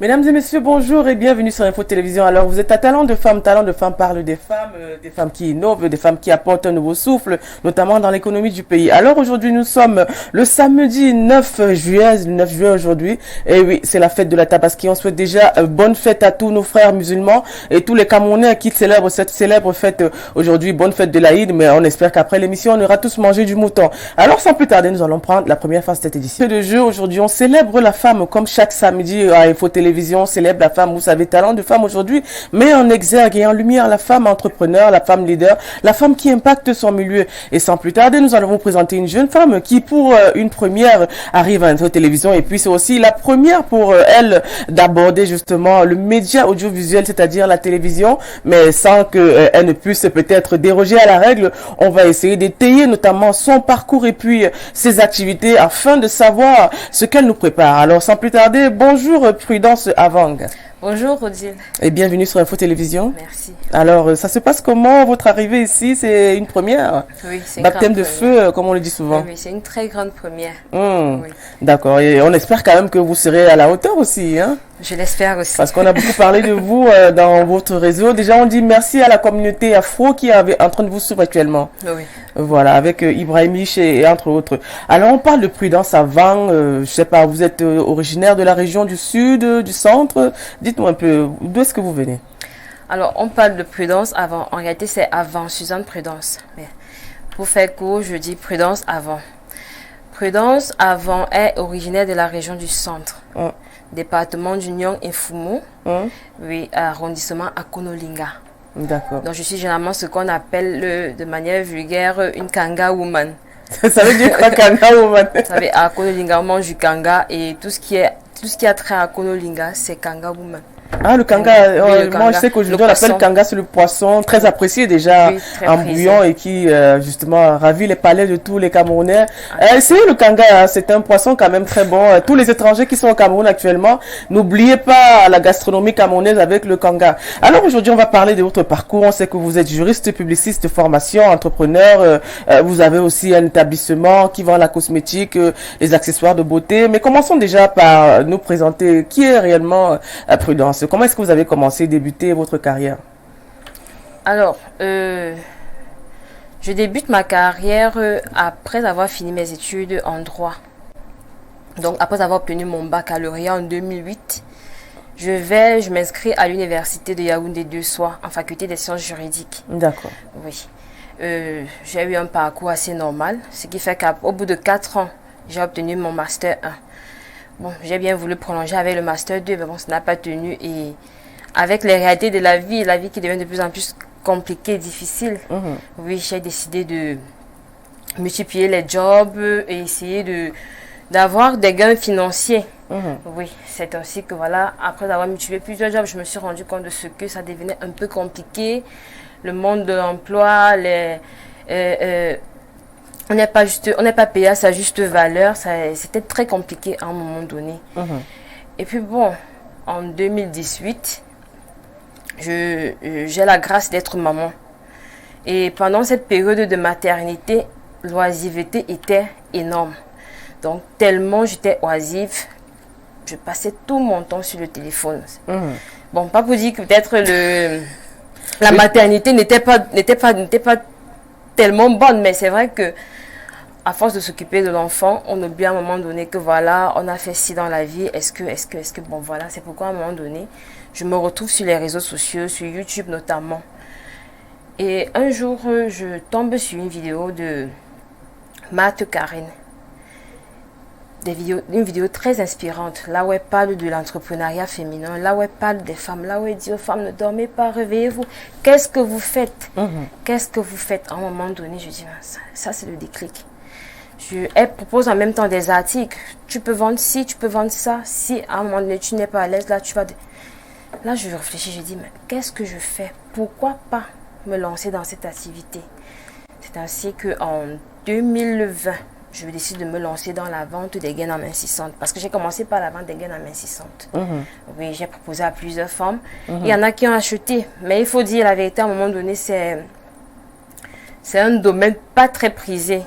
Mesdames et messieurs, bonjour et bienvenue sur Info Télévision. Alors, vous êtes à Talent de femmes parle des femmes qui innovent, des femmes qui apportent un nouveau souffle, notamment dans l'économie du pays. Alors, aujourd'hui, nous sommes le samedi 9 juillet, aujourd'hui. Et oui, c'est la fête de la Tabaski. On souhaite déjà bonne fête à tous nos frères musulmans et tous les Camerounais qui célèbrent cette célèbre fête aujourd'hui. Bonne fête de l'Aïd, mais on espère qu'après l'émission, on aura tous mangé du mouton. Alors, sans plus tarder, nous allons prendre la première phase de cette édition de jeu. Aujourd'hui, on célèbre la femme comme chaque samedi à Info Télévision. Célèbre la femme, vous savez, talent de femme aujourd'hui, met en exergue et en lumière la femme entrepreneur, la femme leader, la femme qui impacte son milieu. Et sans plus tarder, nous allons vous présenter une jeune femme qui, pour une première, arrive à Info Télévision. Et puis, c'est aussi la première pour elle d'aborder justement le média audiovisuel, c'est-à-dire la télévision, mais sans qu'elle ne puisse peut-être déroger à la règle. On va essayer d'étayer notamment son parcours et puis ses activités afin de savoir ce qu'elle nous prépare. Alors, sans plus tarder, bonjour Prudence Avang. Bonjour Odile. Et bienvenue sur Info Télévision. Merci. Alors, ça se passe comment votre arrivée ici? C'est une première? Oui, c'est baptême de feu, comme on le dit souvent. Oui, c'est une très grande première. Oui. Oui. D'accord. Et on espère quand même que vous serez à la hauteur aussi, hein? Je l'espère aussi. Parce qu'on a beaucoup parlé de vous dans votre réseau. Déjà, on dit merci à la communauté afro qui est en train de vous suivre actuellement. Oui. Voilà, avec Ibrahim Mich et entre autres. Alors, on parle de Prudence Avang. Je sais pas, vous êtes originaire de la région du sud, du centre. Dites-moi un peu, d'où est-ce que vous venez? Alors, on parle de Prudence Avang. En réalité, c'est Avang, Suzanne Prudence. Mais pour faire court, je dis Prudence Avang. Prudence Avang est originaire de la région du centre. Département du Nyong et Fumo. Oui, arrondissement à Konolinga. D'accord. Donc, je suis généralement ce qu'on appelle de manière vulgaire une kanga woman. Ça veut dire quoi, kanga woman? Vous savez, à Konolinga, on mange du kanga et tout ce qui a trait à Konolinga, c'est kanga woman. Ah, le kanga, oui, moi je sais qu'aujourd'hui on l'appelle kanga, c'est le poisson très apprécié déjà, oui, en bouillon et qui justement ravit les palais de tous les Camerounais. Essayez le kanga, hein, c'est un poisson quand même très bon. Tous les étrangers qui sont au Cameroun actuellement, n'oubliez pas la gastronomie camerounaise avec le kanga. Alors aujourd'hui on va parler de votre parcours. On sait que vous êtes juriste, publiciste de formation, entrepreneur. Vous avez aussi un établissement qui vend la cosmétique, les accessoires de beauté. Mais commençons déjà par nous présenter qui est réellement Prudence. Comment est-ce que vous avez commencé, débuté votre carrière? Alors, je débute ma carrière après avoir fini mes études en droit. Donc, après avoir obtenu mon baccalauréat en 2008, je m'inscris à l'université de Yaoundé 2 Soirs, en faculté des sciences juridiques. D'accord. Oui. J'ai eu un parcours assez normal, ce qui fait qu'au bout de 4 ans, j'ai obtenu mon master 1. Bon, j'ai bien voulu prolonger avec le master 2, mais bon, ça n'a pas tenu. Et avec les réalités de la vie qui devient de plus en plus compliquée et difficile, oui, j'ai décidé de multiplier les jobs et essayer d'avoir des gains financiers. Oui, c'est aussi que voilà, après avoir multiplié plusieurs jobs, je me suis rendu compte de ce que ça devenait un peu compliqué. Le monde de l'emploi, on n'est pas payé à sa juste valeur. C'était très compliqué à un moment donné. Et puis bon, en 2018, j'ai la grâce d'être maman. Et pendant cette période de maternité, l'oisiveté était énorme. Donc tellement j'étais oisive, je passais tout mon temps sur le téléphone. Bon, pas pour dire que peut-être la maternité n'était pas tellement bonne, mais c'est vrai que à force de s'occuper de l'enfant, on oublie à un moment donné que voilà, on a fait ci dans la vie. Est-ce que bon voilà, c'est pourquoi à un moment donné, je me retrouve sur les réseaux sociaux, sur YouTube notamment. Et un jour, je tombe sur une vidéo de Marthe Karine. Une vidéo très inspirante, là où elle parle de l'entrepreneuriat féminin, là où elle parle des femmes, là où elle dit aux femmes, ne dormez pas, réveillez-vous. Qu'est-ce que vous faites? Qu'est-ce que vous faites? À un moment donné, je dis, ça c'est le déclic. Elle propose en même temps des articles. Tu peux vendre ci, tu peux vendre ça. Si à un moment donné, tu n'es pas à l'aise, là, tu vas... Là, je réfléchis, je dis, mais qu'est-ce que je fais? Pourquoi pas me lancer dans cette activité? C'est ainsi qu'en 2020, je décide de me lancer dans la vente des gaines amincissantes. Parce que j'ai commencé par la vente des gaines amincissantes. Oui, j'ai proposé à plusieurs femmes. Il y en a qui ont acheté. Mais il faut dire la vérité, à un moment donné, c'est un domaine pas très prisé.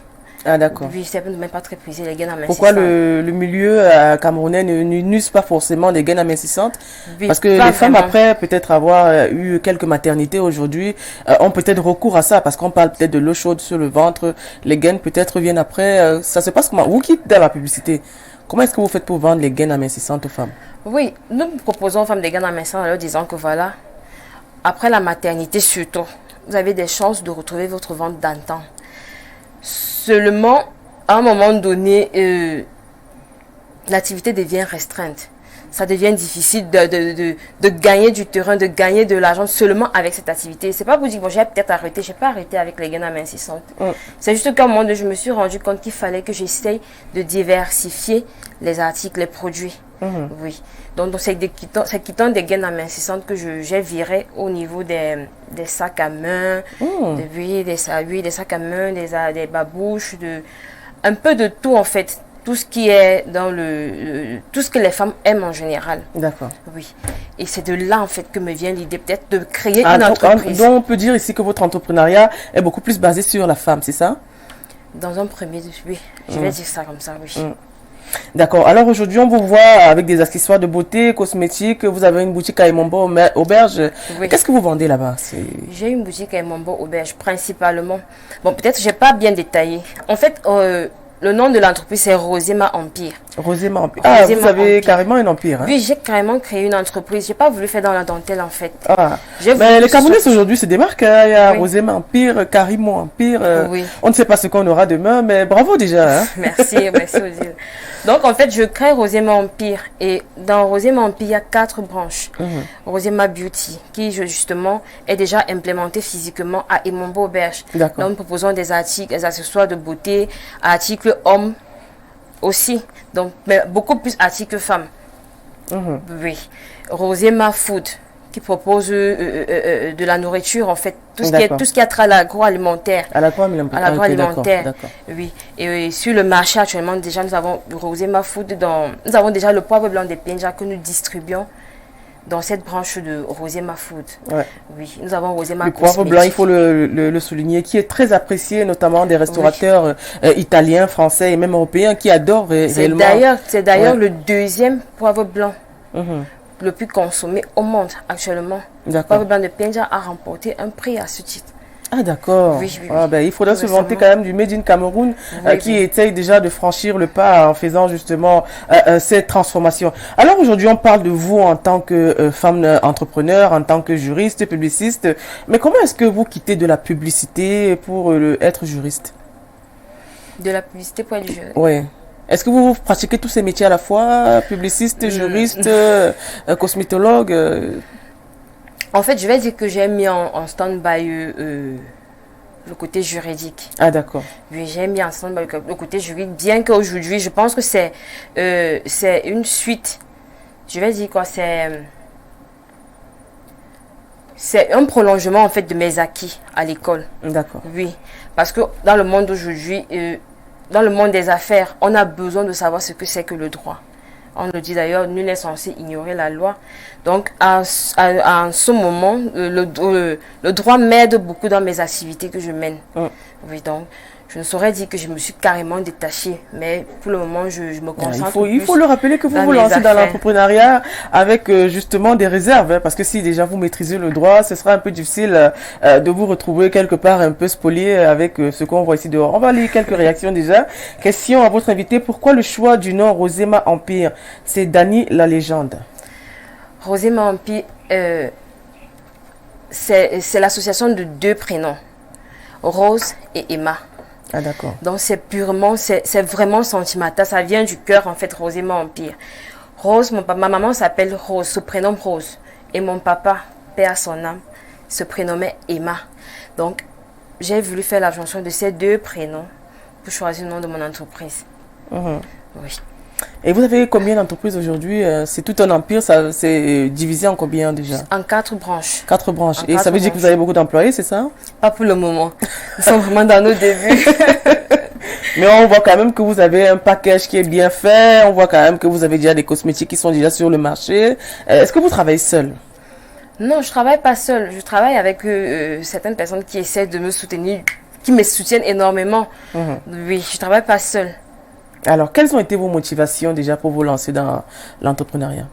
Ah, d'accord. Oui, c'est même pas très prisé, les gaines amincissantes. Pourquoi le milieu camerounais n'use pas forcément des gaines amincissantes? Oui, Parce que pas les femmes, vraiment. après peut-être avoir eu quelques maternités aujourd'hui, ont peut-être recours à ça, parce qu'on parle peut-être de l'eau chaude sur le ventre, les gaines peut-être viennent après. Ça se passe comment? Vous qui êtes dans la publicité, comment est-ce que vous faites pour vendre les gaines amincissantes aux femmes? Oui, nous proposons aux femmes des gaines amincissantes en leur disant que voilà, après la maternité surtout, vous avez des chances de retrouver votre ventre d'antan. Seulement, à un moment donné, l'activité devient restreinte. Ça devient difficile de gagner du terrain, de gagner de l'argent seulement avec cette activité. C'est pas pour dire, bon, j'ai peut-être arrêté, j'ai pas arrêté avec les gaines amincissantes. C'est juste qu'à un moment donné, je me suis rendu compte qu'il fallait que j'essaye de diversifier les articles, les produits. Oui. Donc c'est quittant des gaines amincissantes que j'ai viré au niveau des sacs à main, des sacs à main, des babouches, un peu de tout en fait. Tout ce qui est dans tout ce que les femmes aiment en général. D'accord. Oui. Et c'est de là en fait que me vient l'idée peut-être de créer une entreprise. Donc on peut dire ici que votre entrepreneuriat est beaucoup plus basé sur la femme, c'est ça? Dans un premier, oui. Je vais dire ça comme ça, oui. D'accord. Alors aujourd'hui, on vous voit avec des accessoires de beauté, cosmétiques. Vous avez une boutique à Emombo Auberge. Oui. Qu'est-ce que vous vendez là-bas? J'ai une boutique à Emombo Auberge, principalement. Bon, peut-être j'ai pas bien détaillé. En fait, le nom de l'entreprise, c'est Rosema Empire. Rosema Empire. Ah, Rosema vous avez Empire. carrément un empire. Hein? Oui, j'ai carrément créé une entreprise. J'ai pas voulu faire dans la dentelle, en fait. Ah. Mais Mais les Camerounais aujourd'hui se démarquent. Hein? Il y a Oui. Rosema Empire, Carimo Empire. Oui. On ne sait pas ce qu'on aura demain, mais bravo déjà. Hein? Merci, merci Odile. Donc en fait, je crée Rosema Empire et dans Rosema Empire, il y a 4 branches. Rosema Beauty, qui justement est déjà implémentée physiquement à Emombo Auberge. D'accord. Là, nous proposons des articles, des accessoires de beauté, articles hommes aussi, donc mais beaucoup plus articles femmes. Oui. Rosema Food, qui propose de la nourriture en fait, tout ce qui a trait à l'agroalimentaire. À l'agroalimentaire. D'accord. Oui. Et sur le marché actuellement déjà nous avons Rosema Food nous avons déjà le poivre blanc des Pinja que nous distribuons dans cette branche de Rosema Food. Ouais. Oui, nous avons Rosema Le poivre blanc, il faut le souligner, qui est très apprécié, notamment des restaurateurs italiens, français et même européens qui adorent réellement. C'est d'ailleurs le deuxième poivre blanc le plus consommé au monde actuellement. Le poivre blanc de Pinja a remporté un prix à ce titre. Ah d'accord. Oui. Ah, ben, il faudrait se vanter quand même du Made in Cameroun qui essaye déjà de franchir le pas en faisant justement cette transformation. Alors aujourd'hui on parle de vous en tant que femme entrepreneur, en tant que juriste, publiciste. Mais comment est-ce que vous quittez de la publicité pour être juriste? De la publicité pour être juriste? Oui. Est-ce que vous pratiquez tous ces métiers à la fois, publiciste, juriste, cosmétologue? En fait, je vais dire que j'ai mis en stand-by le côté juridique. Ah d'accord. Oui, j'ai mis en stand-by le côté juridique, bien qu'aujourd'hui, je pense que c'est une suite. Je vais dire quoi, c'est un prolongement en fait de mes acquis à l'école. D'accord. Oui, parce que dans le monde d'aujourd'hui, dans le monde des affaires, on a besoin de savoir ce que c'est que le droit. On le dit d'ailleurs, nul n'est censé ignorer la loi. Donc, à ce moment, le droit m'aide beaucoup dans mes activités que je mène. Oui, donc, je ne saurais dire que je me suis carrément détachée, mais pour le moment, je me concentre. Il faut le rappeler que vous vous lancez dans l'entrepreneuriat avec justement des réserves, hein, parce que si déjà vous maîtrisez le droit, ce sera un peu difficile de vous retrouver quelque part un peu spolié avec ce qu'on voit ici dehors. On va lire quelques réactions déjà. Question à votre invité, pourquoi le choix du nom Rosema Empire? C'est Dani la légende. Rosema Empire, c'est l'association de 2 prénoms, Rose et Emma. Ah d'accord. Donc c'est vraiment sentimental, ça vient du cœur en fait, Rosema Empire. Rose, ma maman s'appelle Rose, se prénomme Rose. Et mon papa, paix à son âme, se prénommait Emma. Donc j'ai voulu faire la jonction de ces 2 prénoms pour choisir le nom de mon entreprise. Oui. Et vous avez combien d'entreprises aujourd'hui? C'est tout un empire, ça c'est divisé en combien déjà? En 4 branches. 4 branches. Et ça veut dire que vous avez beaucoup d'employés, c'est ça? Pas pour le moment. Nous sommes vraiment dans nos débuts. Mais on voit quand même que vous avez un package qui est bien fait. On voit quand même que vous avez déjà des cosmétiques qui sont déjà sur le marché. Est-ce que vous travaillez seul? Non, je ne travaille pas seule. Je travaille avec certaines personnes qui essaient de me soutenir qui me soutiennent énormément. Oui, je ne travaille pas seule. Alors, quelles ont été vos motivations déjà pour vous lancer dans l'entrepreneuriat?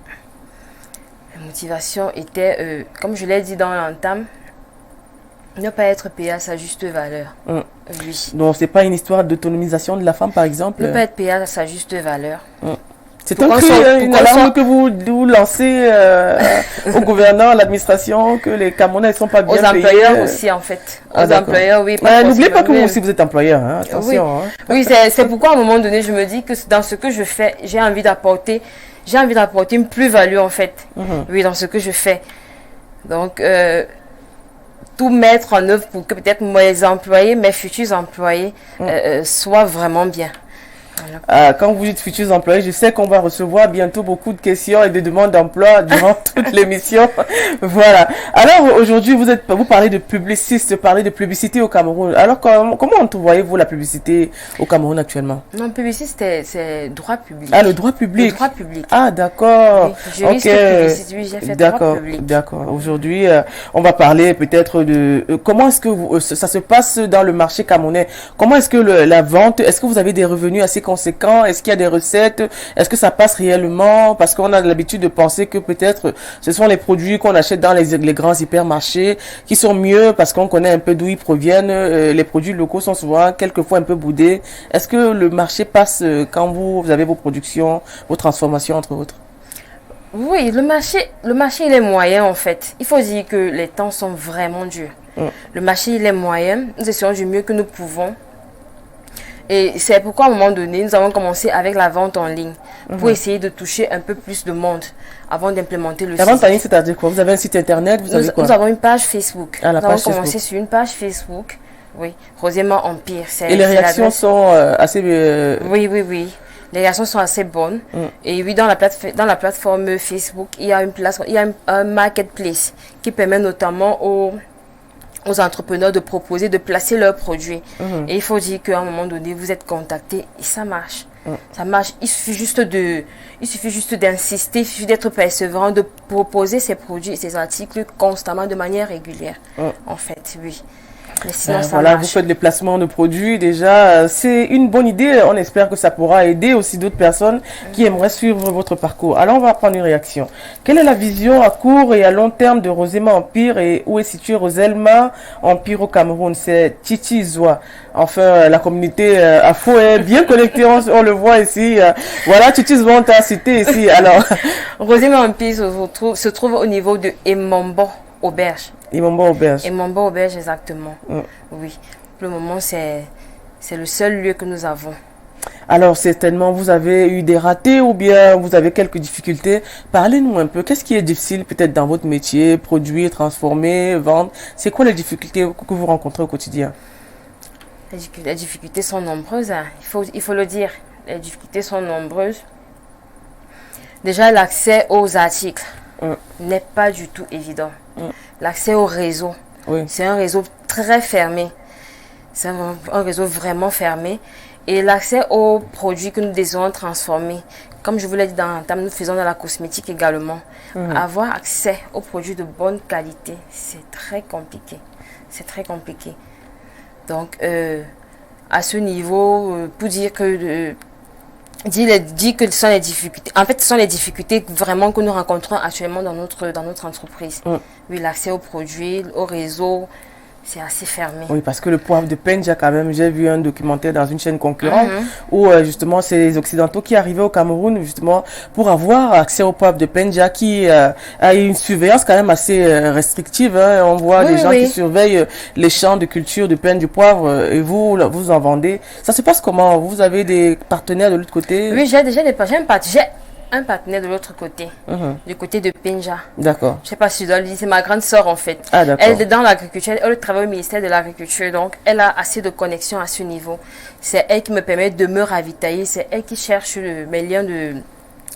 La motivation était, comme je l'ai dit dans l'entame, ne pas être payé à sa juste valeur. Oui. Donc, c'est pas une histoire d'autonomisation de la femme, par exemple? Ne pas être payé à sa juste valeur. C'est un cri, une alarme que vous lancez au gouvernement, à l'administration, que les Camerounais ne sont pas bien payés. Aux employeurs aussi, en fait. Aux employeurs, oui. N'oubliez pas que vous aussi, vous êtes employeur. Hein, attention. Oui, oui, c'est pourquoi à un moment donné, je me dis que dans ce que je fais, j'ai envie d'apporter une plus-value, en fait. Oui, dans ce que je fais. Donc, tout mettre en œuvre pour que peut-être mes employés, mes futurs employés, soient vraiment bien. Voilà. Quand vous dites futurs employés, je sais qu'on va recevoir bientôt beaucoup de questions et de demandes d'emploi durant toute l'émission. Voilà. Alors aujourd'hui, vous parlez de publiciste, parlez de publicité au Cameroun. Alors comment voyez-vous la publicité au Cameroun actuellement? Non, publiciste, c'est droit public. Ah, le droit public. Le droit public. Ah, d'accord. Oui, publicité, oui, j'ai fait droit public. D'accord. Aujourd'hui, on va parler peut-être de comment est-ce que ça se passe dans le marché camerounais. Comment est-ce que la vente, est-ce que vous avez des revenus assez conséquents? Est-ce qu'il y a des recettes? Est-ce que ça passe réellement? Parce qu'on a l'habitude de penser que peut-être ce sont les produits qu'on achète dans les grands hypermarchés qui sont mieux parce qu'on connaît un peu d'où ils proviennent. Les produits locaux sont souvent quelquefois un peu boudés. Est-ce que le marché passe quand vous avez vos productions, vos transformations entre autres? Oui, le marché il est moyen en fait. Il faut dire que les temps sont vraiment durs. Le marché il est moyen. Nous essayons du mieux que nous pouvons. Et c'est pourquoi à un moment donné, nous avons commencé avec la vente en ligne pour essayer de toucher un peu plus de monde avant d'implémenter le site. La vente en ligne, c'est-à-dire quoi? Vous avez un site internet? Nous avons une page Facebook. Nous avons commencé sur une page Facebook. Oui, Roséma Empire. Et les réactions sont assez... Oui. Les réactions sont assez bonnes. Et oui, dans la plateforme Facebook, il y a un marketplace qui permet notamment aux entrepreneurs de proposer, de placer leurs produits. Et il faut dire qu'à un moment donné, vous êtes contacté et ça marche. Ça marche. Il suffit juste d'insister, il suffit d'être persévérant, de proposer ses produits et ses articles constamment de manière régulière. En fait, oui. Mais sinon, ça voilà, marche. vous faites des placements de produits. Déjà, c'est une bonne idée. On espère que ça pourra aider aussi d'autres personnes qui aimeraient suivre votre parcours. Alors, on va prendre une réaction. Quelle est la vision à court et à long terme de Roséma Empire et où est située Roselma Empire au Cameroun? C'est Titi Zoua. Enfin, la communauté Afro est bien connectée, on le voit ici. Voilà, Titi Zoua, on t'a cité ici. Alors, Roséma Empire se trouve au niveau de Emombo Auberge. Emombo Auberge. Emombo Auberge, exactement. Oui. Pour le moment, c'est le seul lieu que nous avons. Alors, certainement, vous avez eu des ratés ou bien vous avez quelques difficultés. Parlez-nous un peu. Qu'est-ce qui est difficile peut-être dans votre métier? Produire, transformer, vendre. C'est quoi les difficultés que vous rencontrez au quotidien? Les difficultés sont nombreuses. Hein. Il faut le dire. Les difficultés sont nombreuses. Déjà, l'accès aux articles n'est pas du tout évident. L'accès au réseau, c'est un réseau très fermé. C'est un réseau vraiment fermé. Et l'accès aux produits que nous désirons transformer, comme je vous l'ai dit nous faisons dans la cosmétique également. Avoir accès aux produits de bonne qualité, c'est très compliqué. C'est très compliqué. Donc, à ce niveau, pour dire que... Dit que ce sont les difficultés. En fait, ce sont les difficultés vraiment que nous rencontrons actuellement dans notre entreprise. Oui, l'accès aux produits, au réseau, c'est assez fermé. Oui, parce que le poivre de Penja, quand même, j'ai vu un documentaire dans une chaîne concurrente où justement c'est les Occidentaux qui arrivaient au Cameroun justement pour avoir accès au poivre de Penja qui a une surveillance quand même assez restrictive. Hein. On voit des gens qui surveillent les champs de culture de Penja, du poivre et vous en vendez. Ça se passe comment? Vous avez des partenaires de l'autre côté? Oui, j'ai un partenaire de l'autre côté, du côté de Penja. D'accord. Je sais pas si je dois le dire, c'est ma grande sœur en fait. Ah, d'accord. Elle est dans l'agriculture, elle travaille au ministère de l'Agriculture, donc elle a assez de connexions à ce niveau. C'est elle qui me permet de me ravitailler, c'est elle qui cherche mes liens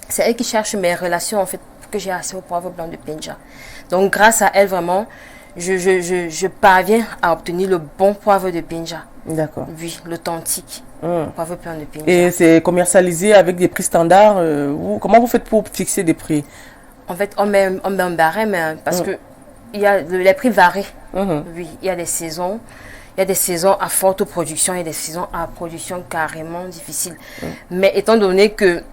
c'est elle qui cherche mes relations en fait pour que j'ai assez au poivre blanc de Penja. Donc grâce à elle vraiment, je parviens à obtenir le bon poivre de Penja. D'accord. Oui, l'authentique. Poivre blanc de Penja. Et c'est commercialisé avec des prix standards. Comment vous faites pour fixer des prix? En fait, on met un barème parce que les prix varient. Oui, il y a des saisons. Il y a des saisons à forte production et des saisons à production carrément difficile. Mais étant donné que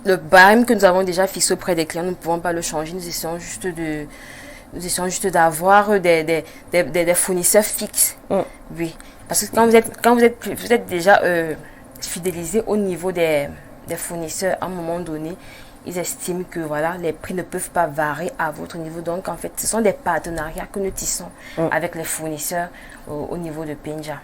le barème que nous avons déjà fixé auprès des clients, nous ne pouvons pas le changer. Nous essayons juste d'avoir des fournisseurs fixes. Oui. Parce que quand vous êtes déjà fidélisé au niveau des fournisseurs, à un moment donné, ils estiment que voilà, les prix ne peuvent pas varier à votre niveau. Donc, en fait, ce sont des partenariats que nous tissons avec les fournisseurs au niveau de Pinja.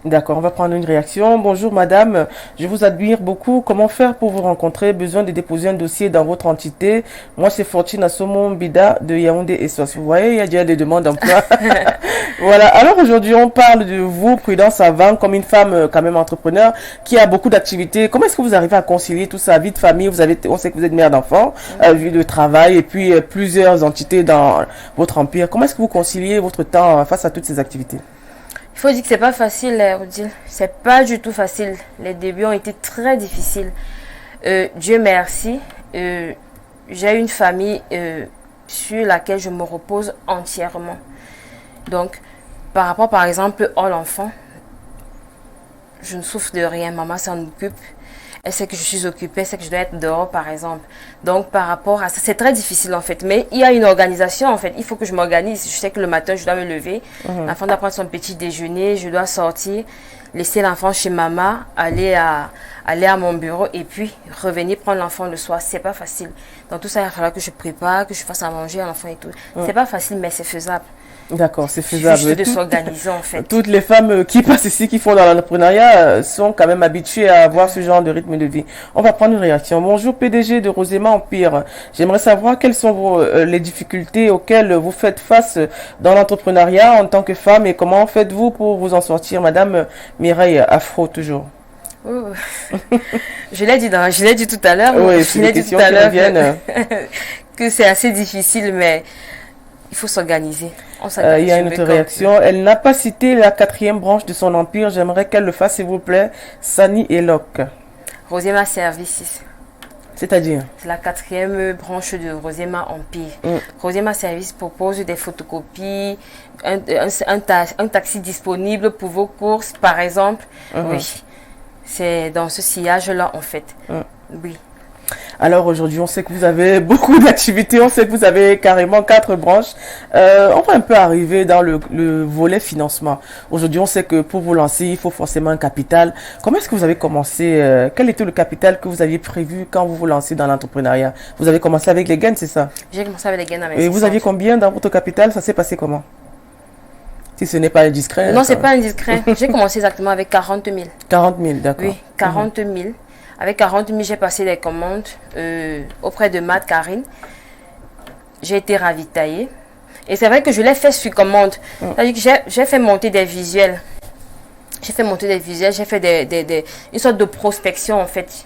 D'accord, on va prendre une réaction. Bonjour madame, je vous admire beaucoup. Comment faire pour vous rencontrer? Besoin de déposer un dossier dans votre entité. Moi, c'est Fortune Assomo Bida de Yaoundé et Sos. Vous voyez, il y a déjà des demandes d'emploi. Voilà, alors aujourd'hui, on parle de vous, Prudence Avant, comme une femme quand même entrepreneur qui a beaucoup d'activités. Comment est-ce que vous arrivez à concilier tout ça? Vie de famille, on sait que vous êtes mère d'enfant, vie de travail et puis plusieurs entités dans votre empire. Comment est-ce que vous conciliez votre temps face à toutes ces activités? Il faut dire que c'est pas facile, Odile. C'est pas du tout facile. Les débuts ont été très difficiles. Dieu merci. J'ai une famille sur laquelle je me repose entièrement. Donc, par rapport, par exemple, à l'enfant, je ne souffre de rien. Maman s'en occupe. Elle sait que je suis occupée, elle sait que je dois être dehors, par exemple. Donc, par rapport à ça, c'est très difficile, en fait. Mais il y a une organisation, en fait. Il faut que je m'organise. Je sais que le matin, je dois me lever. L'enfant doit prendre son petit déjeuner. Je dois sortir, laisser l'enfant chez maman, aller à mon bureau et puis revenir prendre l'enfant le soir. C'est pas facile. Donc, tout ça, il va falloir que je prépare, que je fasse à manger à l'enfant et tout. C'est pas facile, mais c'est faisable. D'accord, c'est faisable. Juste de s'organiser, en fait. Toutes les femmes qui passent ici, qui font dans l'entrepreneuriat, sont quand même habituées à avoir ce genre de rythme de vie. On va prendre une réaction. Bonjour PDG de Roséma Empire. J'aimerais savoir quelles sont les difficultés auxquelles vous faites face dans l'entrepreneuriat en tant que femme et comment faites-vous pour vous en sortir, Madame Mireille Afro, toujours. Je l'ai dit tout à l'heure. Oui, je l'ai dit tout à l'heure que c'est assez difficile, mais il faut s'organiser. Il y a une autre réaction. Elle n'a pas cité la 4e branche de son empire. J'aimerais qu'elle le fasse, s'il vous plaît. Sani et Locke. Roséma Services. C'est-à-dire? C'est la 4e branche de Roséma Empire. Roséma Services propose des photocopies, un taxi disponible pour vos courses, par exemple. Oui. C'est dans ce sillage-là, en fait. Oui. Alors aujourd'hui, on sait que vous avez beaucoup d'activités, on sait que vous avez carrément 4 branches. On va un peu arriver dans le volet financement. Aujourd'hui, on sait que pour vous lancer, il faut forcément un capital. Comment est-ce que vous avez commencé? Quel était le capital que vous aviez prévu quand vous vous lancez dans l'entrepreneuriat? Vous avez commencé avec les gains, c'est ça? J'ai commencé avec les gains d'investissement. Et vous aviez combien dans votre capital? Ça s'est passé comment? Si ce n'est pas indiscret. Non, c'est pas indiscret. J'ai commencé exactement avec 40 000. 40 000, d'accord. Oui, 40 000. Avec 40 000, j'ai passé des commandes auprès de Matt Karine. J'ai été ravitaillée. Et c'est vrai que je l'ai fait sur commande. C'est-à-dire que j'ai fait monter des visuels. J'ai fait une sorte de prospection, en fait.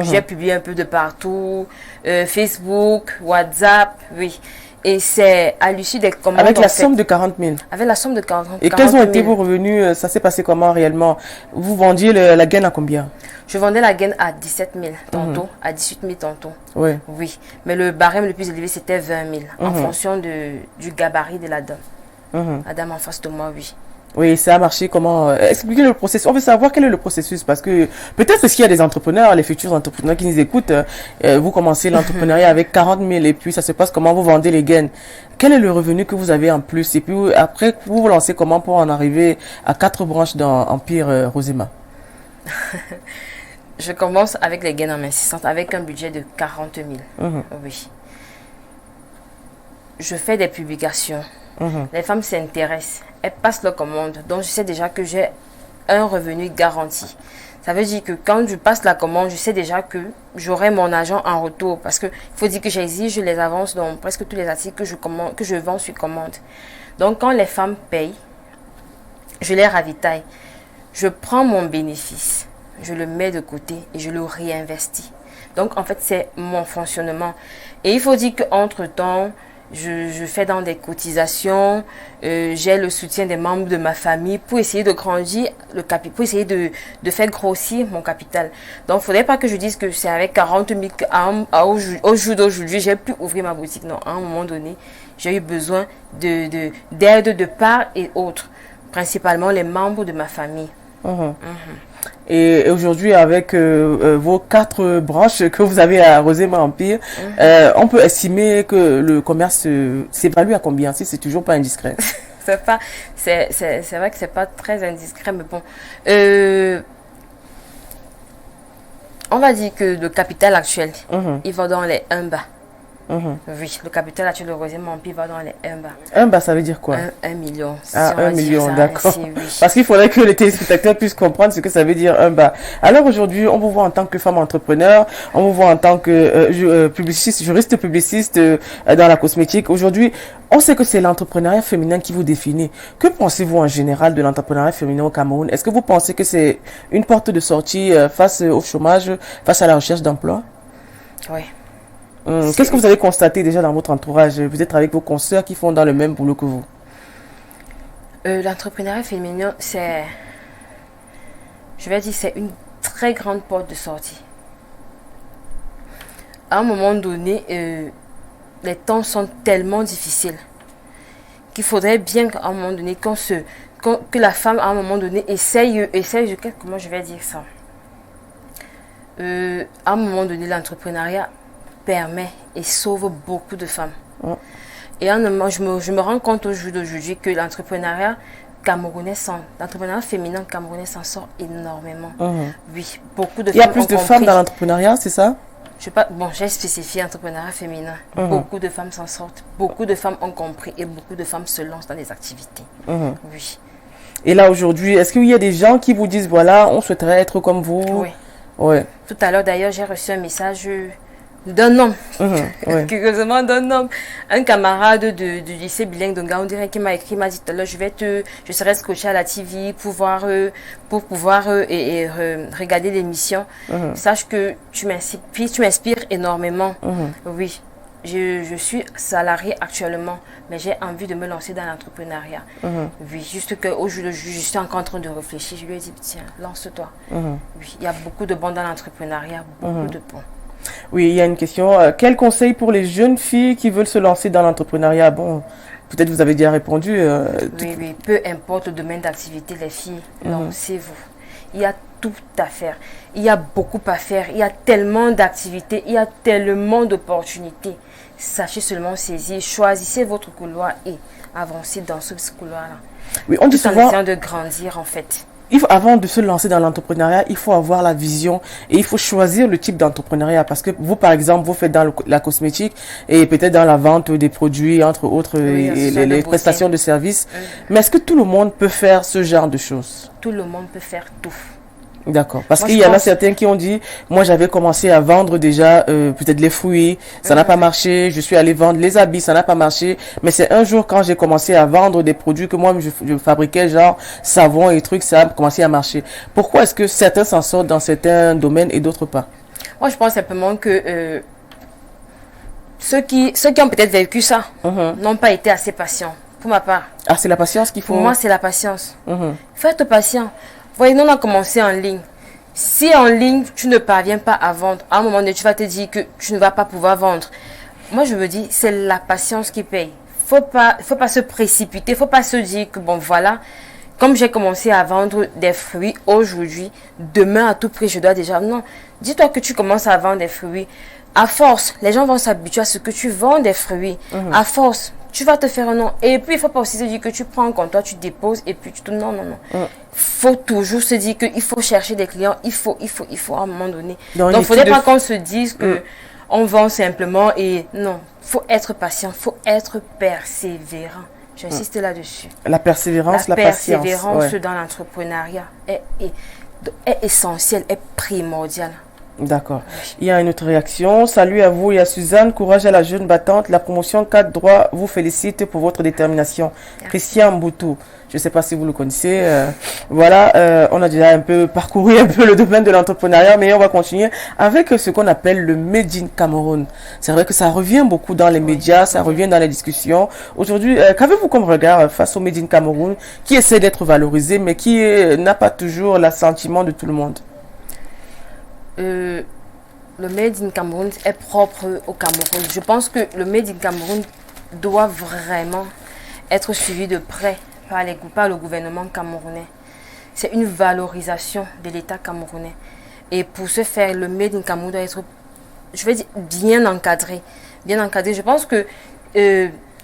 J'ai publié un peu de partout. Facebook, WhatsApp, oui. Et c'est à l'issue des commandes. Avec la somme de 40 000. Avec la somme de 40 000. Et quels ont été vos revenus? Ça s'est passé comment réellement? Vous vendiez la gaine à combien? Je vendais la gaine à 17 000 tantôt, à 18 000 tantôt. Oui. Oui. Mais le barème le plus élevé, c'était 20 000, en fonction du gabarit de la dame. La dame en face de moi, oui. Oui, ça a marché. Comment expliquer le processus? On veut savoir quel est le processus parce que peut-être qu'il y a des entrepreneurs, les futurs entrepreneurs qui nous écoutent. Vous commencez l'entrepreneuriat avec 40 000 et puis ça se passe comment? Vous vendez les gaines. Quel est le revenu que vous avez en plus? Et puis après, vous vous lancez comment pour en arriver à 4 branches dans Empire Roséma? Je commence avec les gaines en insistance avec un budget de 40 000. Oui. Je fais des publications. Les femmes s'intéressent. Elles passent leurs commandes. Donc, je sais déjà que j'ai un revenu garanti. Ça veut dire que quand je passe la commande, je sais déjà que j'aurai mon argent en retour. Parce qu'il faut dire que j'exige les avances dans presque tous les articles que je vends sur commande. Donc, quand les femmes payent, je les ravitaille. Je prends mon bénéfice, je le mets de côté et je le réinvestis. Donc, en fait, c'est mon fonctionnement. Et il faut dire qu'entre-temps, je fais dans des cotisations, j'ai le soutien des membres de ma famille pour essayer de grandir le capital, pour essayer de faire grossir mon capital. Donc, il ne faudrait pas que je dise que c'est avec 40 000 au jour d'aujourd'hui, j'ai pu ouvrir ma boutique. Non, à un moment donné, j'ai eu besoin d'aide de part et autre. principalement les membres de ma famille. Et aujourd'hui, avec vos 4 branches que vous avez à Rosema Empire, on peut estimer que le commerce s'évalue à combien, si c'est toujours pas indiscret? C'est vrai que c'est pas très indiscret, mais bon. On va dire que le capital actuel, il va dans les 1 bas. Oui, le capital actuel de Rosema Empire va dans les 1 bas. 1 bas, ça veut dire quoi? 1 million. Si Ah, 1 million, d'accord. Oui. Parce qu'il faudrait que les téléspectateurs puissent comprendre ce que ça veut dire 1 bas. Alors aujourd'hui, on vous voit en tant que femme entrepreneur, on vous voit en tant que publiciste, juriste publiciste dans la cosmétique. Aujourd'hui, on sait que c'est l'entrepreneuriat féminin qui vous définit. Que pensez-vous en général de l'entrepreneuriat féminin au Cameroun? Est-ce que vous pensez que c'est une porte de sortie face au chômage, face à la recherche d'emploi? Oui. Qu'est-ce que vous avez constaté déjà dans votre entourage? Vous êtes avec vos consoeurs qui font dans le même boulot que vous. L'entrepreneuriat féminin, c'est une très grande porte de sortie. À un moment donné, les temps sont tellement difficiles qu'il faudrait bien qu'à un moment donné, que la femme, à un moment donné, essaye comment je vais dire ça? À un moment donné, l'entrepreneuriat permet et sauve beaucoup de femmes. Et à un moment, je me rends compte au jour d'aujourd'hui que l'entrepreneuriat féminin camerounais s'en sort énormément. Oui, beaucoup de femmes. Il y a plus de femmes dans l'entrepreneuriat, c'est ça? J'ai spécifié entrepreneuriat féminin. Beaucoup de femmes s'en sortent. Beaucoup de femmes ont compris et beaucoup de femmes se lancent dans des activités. Oui. Et là, aujourd'hui, est-ce qu'il y a des gens qui vous disent, voilà, on souhaiterait être comme vous? Oui. Ouais. Tout à l'heure, d'ailleurs, j'ai reçu un message d'un homme, curieusement d'un homme, un camarade du lycée bilingue de Ngaoundéré qui m'a écrit, m'a dit tout à l'heure, je serai scotché à la TV pour pouvoir regarder l'émission. Sache que tu m'inspires énormément. Oui, je suis salariée actuellement, mais j'ai envie de me lancer dans l'entrepreneuriat. Oui, juste qu'aujourd'hui, je suis encore en train de réfléchir. Je lui ai dit, tiens, lance-toi. Oui, il y a beaucoup de bons dans l'entrepreneuriat, beaucoup de bons. Oui, il y a une question. Quel conseil pour les jeunes filles qui veulent se lancer dans l'entrepreneuriat? Bon, peut-être vous avez déjà répondu. Oui, peu importe le domaine d'activité, les filles, lancez-vous. Il y a tout à faire. Il y a beaucoup à faire. Il y a tellement d'activités. Il y a tellement d'opportunités. Sachez seulement saisir. Choisissez votre couloir et avancez dans ce couloir-là. Oui, on dit souvent... en essayant de grandir, en fait. Avant de se lancer dans l'entrepreneuriat, il faut avoir la vision et il faut choisir le type d'entrepreneuriat parce que vous, par exemple, vous faites dans la cosmétique et peut-être dans la vente des produits, entre autres, et les prestations de services. Mais est-ce que tout le monde peut faire ce genre de choses? Tout le monde peut faire tout. D'accord. Parce qu'il y en a certains qui ont dit, moi j'avais commencé à vendre déjà peut-être les fruits, ça n'a pas marché, je suis allé vendre les habits, ça n'a pas marché, mais c'est un jour quand j'ai commencé à vendre des produits que moi je fabriquais, genre savon et trucs, ça a commencé à marcher. Pourquoi est-ce que certains s'en sortent dans certains domaines et d'autres pas? Moi je pense simplement que ceux qui ont peut-être vécu ça n'ont pas été assez patients, pour ma part. Ah, c'est la patience qu'il faut? Pour moi c'est la patience. Faut être patient. Voyez, nous on a commencé en ligne. Si en ligne, tu ne parviens pas à vendre, à un moment donné, tu vas te dire que tu ne vas pas pouvoir vendre. Moi, je me dis, c'est la patience qui paye. Faut pas se précipiter. Faut pas se dire que, bon, voilà, comme j'ai commencé à vendre des fruits aujourd'hui, demain, à tout prix, je dois déjà... Non, dis-toi que tu commences à vendre des fruits. À force, les gens vont s'habituer à ce que tu vends des fruits. À force, tu vas te faire un nom. Et puis, il ne faut pas aussi se dire que tu prends un comptoir, tu déposes et puis tu te... Non. Faut toujours se dire qu'il faut chercher des clients. Il faut à un moment donné. Donc, il ne faudrait pas qu'on se dise que on vend simplement et non. Faut être patient, faut être persévérant. J'insiste là-dessus. La persévérance, la patience. La persévérance dans l'entrepreneuriat est essentielle, est primordiale. D'accord. Il y a une autre réaction. Salut à vous et à Suzanne. Courage à la jeune battante. La promotion 4 droits vous félicite pour votre détermination. Merci. Christian Mboutou. Je ne sais pas si vous le connaissez. Voilà, on a déjà un peu parcouru un peu le domaine de l'entrepreneuriat, mais on va continuer avec ce qu'on appelle le Made in Cameroun. C'est vrai que ça revient beaucoup dans les médias, ça revient dans les discussions. Aujourd'hui, qu'avez-vous comme regard face au Made in Cameroun qui essaie d'être valorisé, mais qui n'a pas toujours l'assentiment de tout le monde? Le Made in Cameroun est propre au Cameroun. Je pense que le Made in Cameroun doit vraiment être suivi de près par le gouvernement camerounais. C'est une valorisation de l'État camerounais. Et pour ce faire, le Made in Cameroun doit être, je vais dire, bien encadré. Bien encadré. Je pense que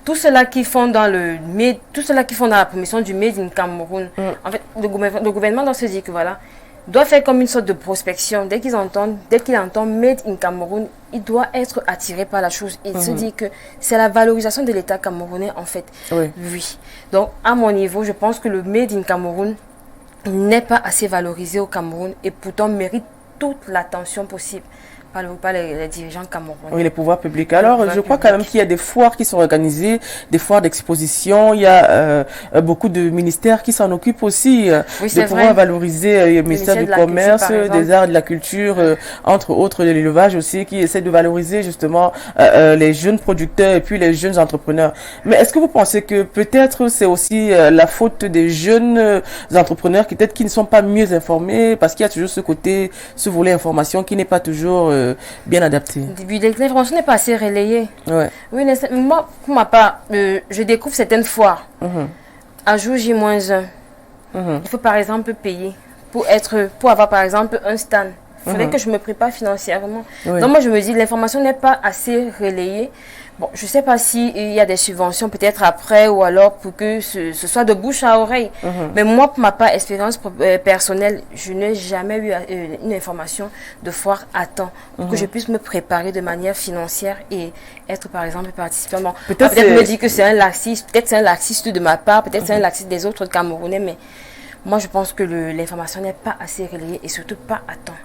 tout cela qui font dans la promotion du Made in Cameroun, en fait, le gouvernement doit se dire que voilà, doit faire comme une sorte de prospection. Dès qu'il entend Made in Cameroun, il doit être attiré par la chose. Il se dit que c'est la valorisation de l'État camerounais, en fait. Oui. Donc, à mon niveau, je pense que le Made in Cameroun n'est pas assez valorisé au Cameroun et pourtant mérite toute l'attention possible par les dirigeants camerounais. Oui, les pouvoirs publics. Alors, je crois quand même qu'il y a des foires qui sont organisées, des foires d'exposition. Il y a beaucoup de ministères qui s'en occupent aussi de pouvoir valoriser le ministère du Commerce, des Arts, de la Culture, entre autres de l'élevage aussi, qui essaie de valoriser justement les jeunes producteurs et puis les jeunes entrepreneurs. Mais est-ce que vous pensez que peut-être c'est aussi la faute des jeunes entrepreneurs qui peut-être qui ne sont pas mieux informés parce qu'il y a toujours ce volet information qui n'est pas toujours bien adapté. L'information n'est pas assez relayée. Ouais. Oui, moi, pour ma part, je découvre certaines foires. À jour J-1, il faut par exemple payer pour avoir par exemple un stand. Il faudrait que je me prépare financièrement. Donc moi, je me dis, l'information n'est pas assez relayée. Bon, je ne sais pas s'il y a des subventions peut-être après ou alors pour que ce soit de bouche à oreille. Mais moi, pour ma part, expérience personnelle, je n'ai jamais eu une information de foire à temps pour que je puisse me préparer de manière financière et être, par exemple, participant. Bon, peut-être me dire que c'est un laxisme, peut-être c'est un laxiste de ma part, peut-être c'est un laxiste des autres Camerounais, mais moi, je pense que l'information n'est pas assez relayée et surtout pas à temps.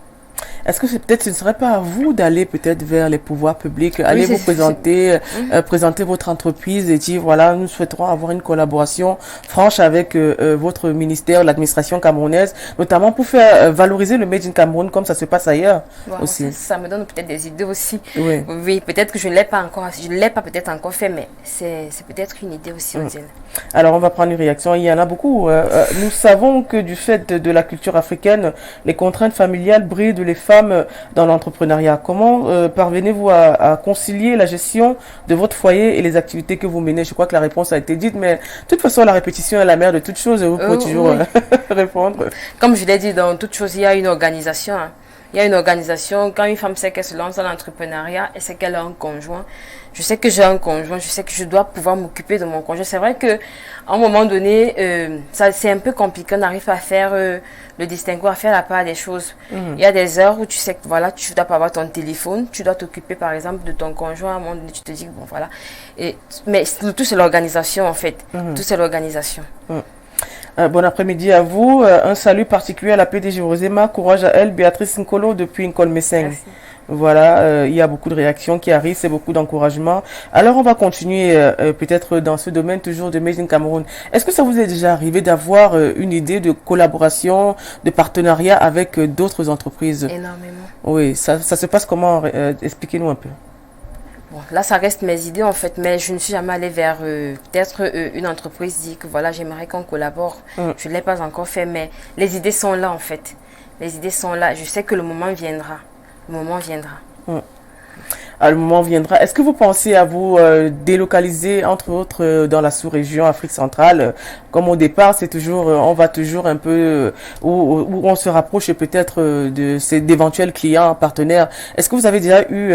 Est-ce que peut-être ce ne serait pas à vous d'aller peut-être vers les pouvoirs publics, aller vous présenter, présenter votre entreprise et dire voilà, nous souhaiterons avoir une collaboration franche avec votre ministère, l'administration camerounaise, notamment pour faire valoriser le Made in Cameroun comme ça se passe ailleurs aussi. Ça me donne peut-être des idées aussi. Oui, peut-être que je ne l'ai pas encore, peut-être encore fait, mais c'est peut-être une idée aussi, Odile. Alors on va prendre une réaction, il y en a beaucoup. Nous savons que du fait de la culture africaine, les contraintes familiales brident les femmes dans l'entrepreneuriat. Comment parvenez-vous à concilier la gestion de votre foyer et les activités que vous menez? Je crois que la réponse a été dite, mais de toute façon, la répétition est la mère de toute chose et vous pouvez toujours répondre. Comme je l'ai dit, dans toute chose, il y a une organisation. Il y a une organisation. Quand une femme sait qu'elle se lance dans l'entrepreneuriat, elle sait qu'elle a un conjoint. Je sais que j'ai un conjoint, je sais que je dois pouvoir m'occuper de mon conjoint. C'est vrai que à un moment donné, c'est un peu compliqué. On arrive à faire le distinguo, à faire la part des choses. Il y a des heures où tu sais que voilà, tu dois pas avoir ton téléphone, tu dois t'occuper par exemple de ton conjoint. À un moment donné, tu te dis bon voilà. Mais tout c'est l'organisation en fait. Tout c'est l'organisation. Bon après-midi à vous. Un salut particulier à la PDG Rosema. Courage à elle, Béatrice Nkolo depuis Nkolmeseng. Voilà, il y a beaucoup de réactions qui arrivent, c'est beaucoup d'encouragement. Alors on va continuer peut-être dans ce domaine toujours de Made in Cameroun. Est-ce que ça vous est déjà arrivé d'avoir une idée de collaboration, de partenariat avec d'autres entreprises? Énormément. Oui, ça se passe comment? Expliquez-nous un peu. Bon, là, ça reste mes idées en fait, mais je ne suis jamais allée vers peut-être une entreprise dit que voilà, j'aimerais qu'on collabore. Je ne l'ai pas encore fait, mais les idées sont là en fait. Les idées sont là. Je sais que le moment viendra. Le moment viendra. Le moment viendra. Est-ce que vous pensez à vous délocaliser, entre autres, dans la sous-région Afrique centrale? Comme au départ, c'est toujours, on va toujours un peu, où on se rapproche peut-être d'éventuels clients, partenaires. Est-ce que vous avez déjà pu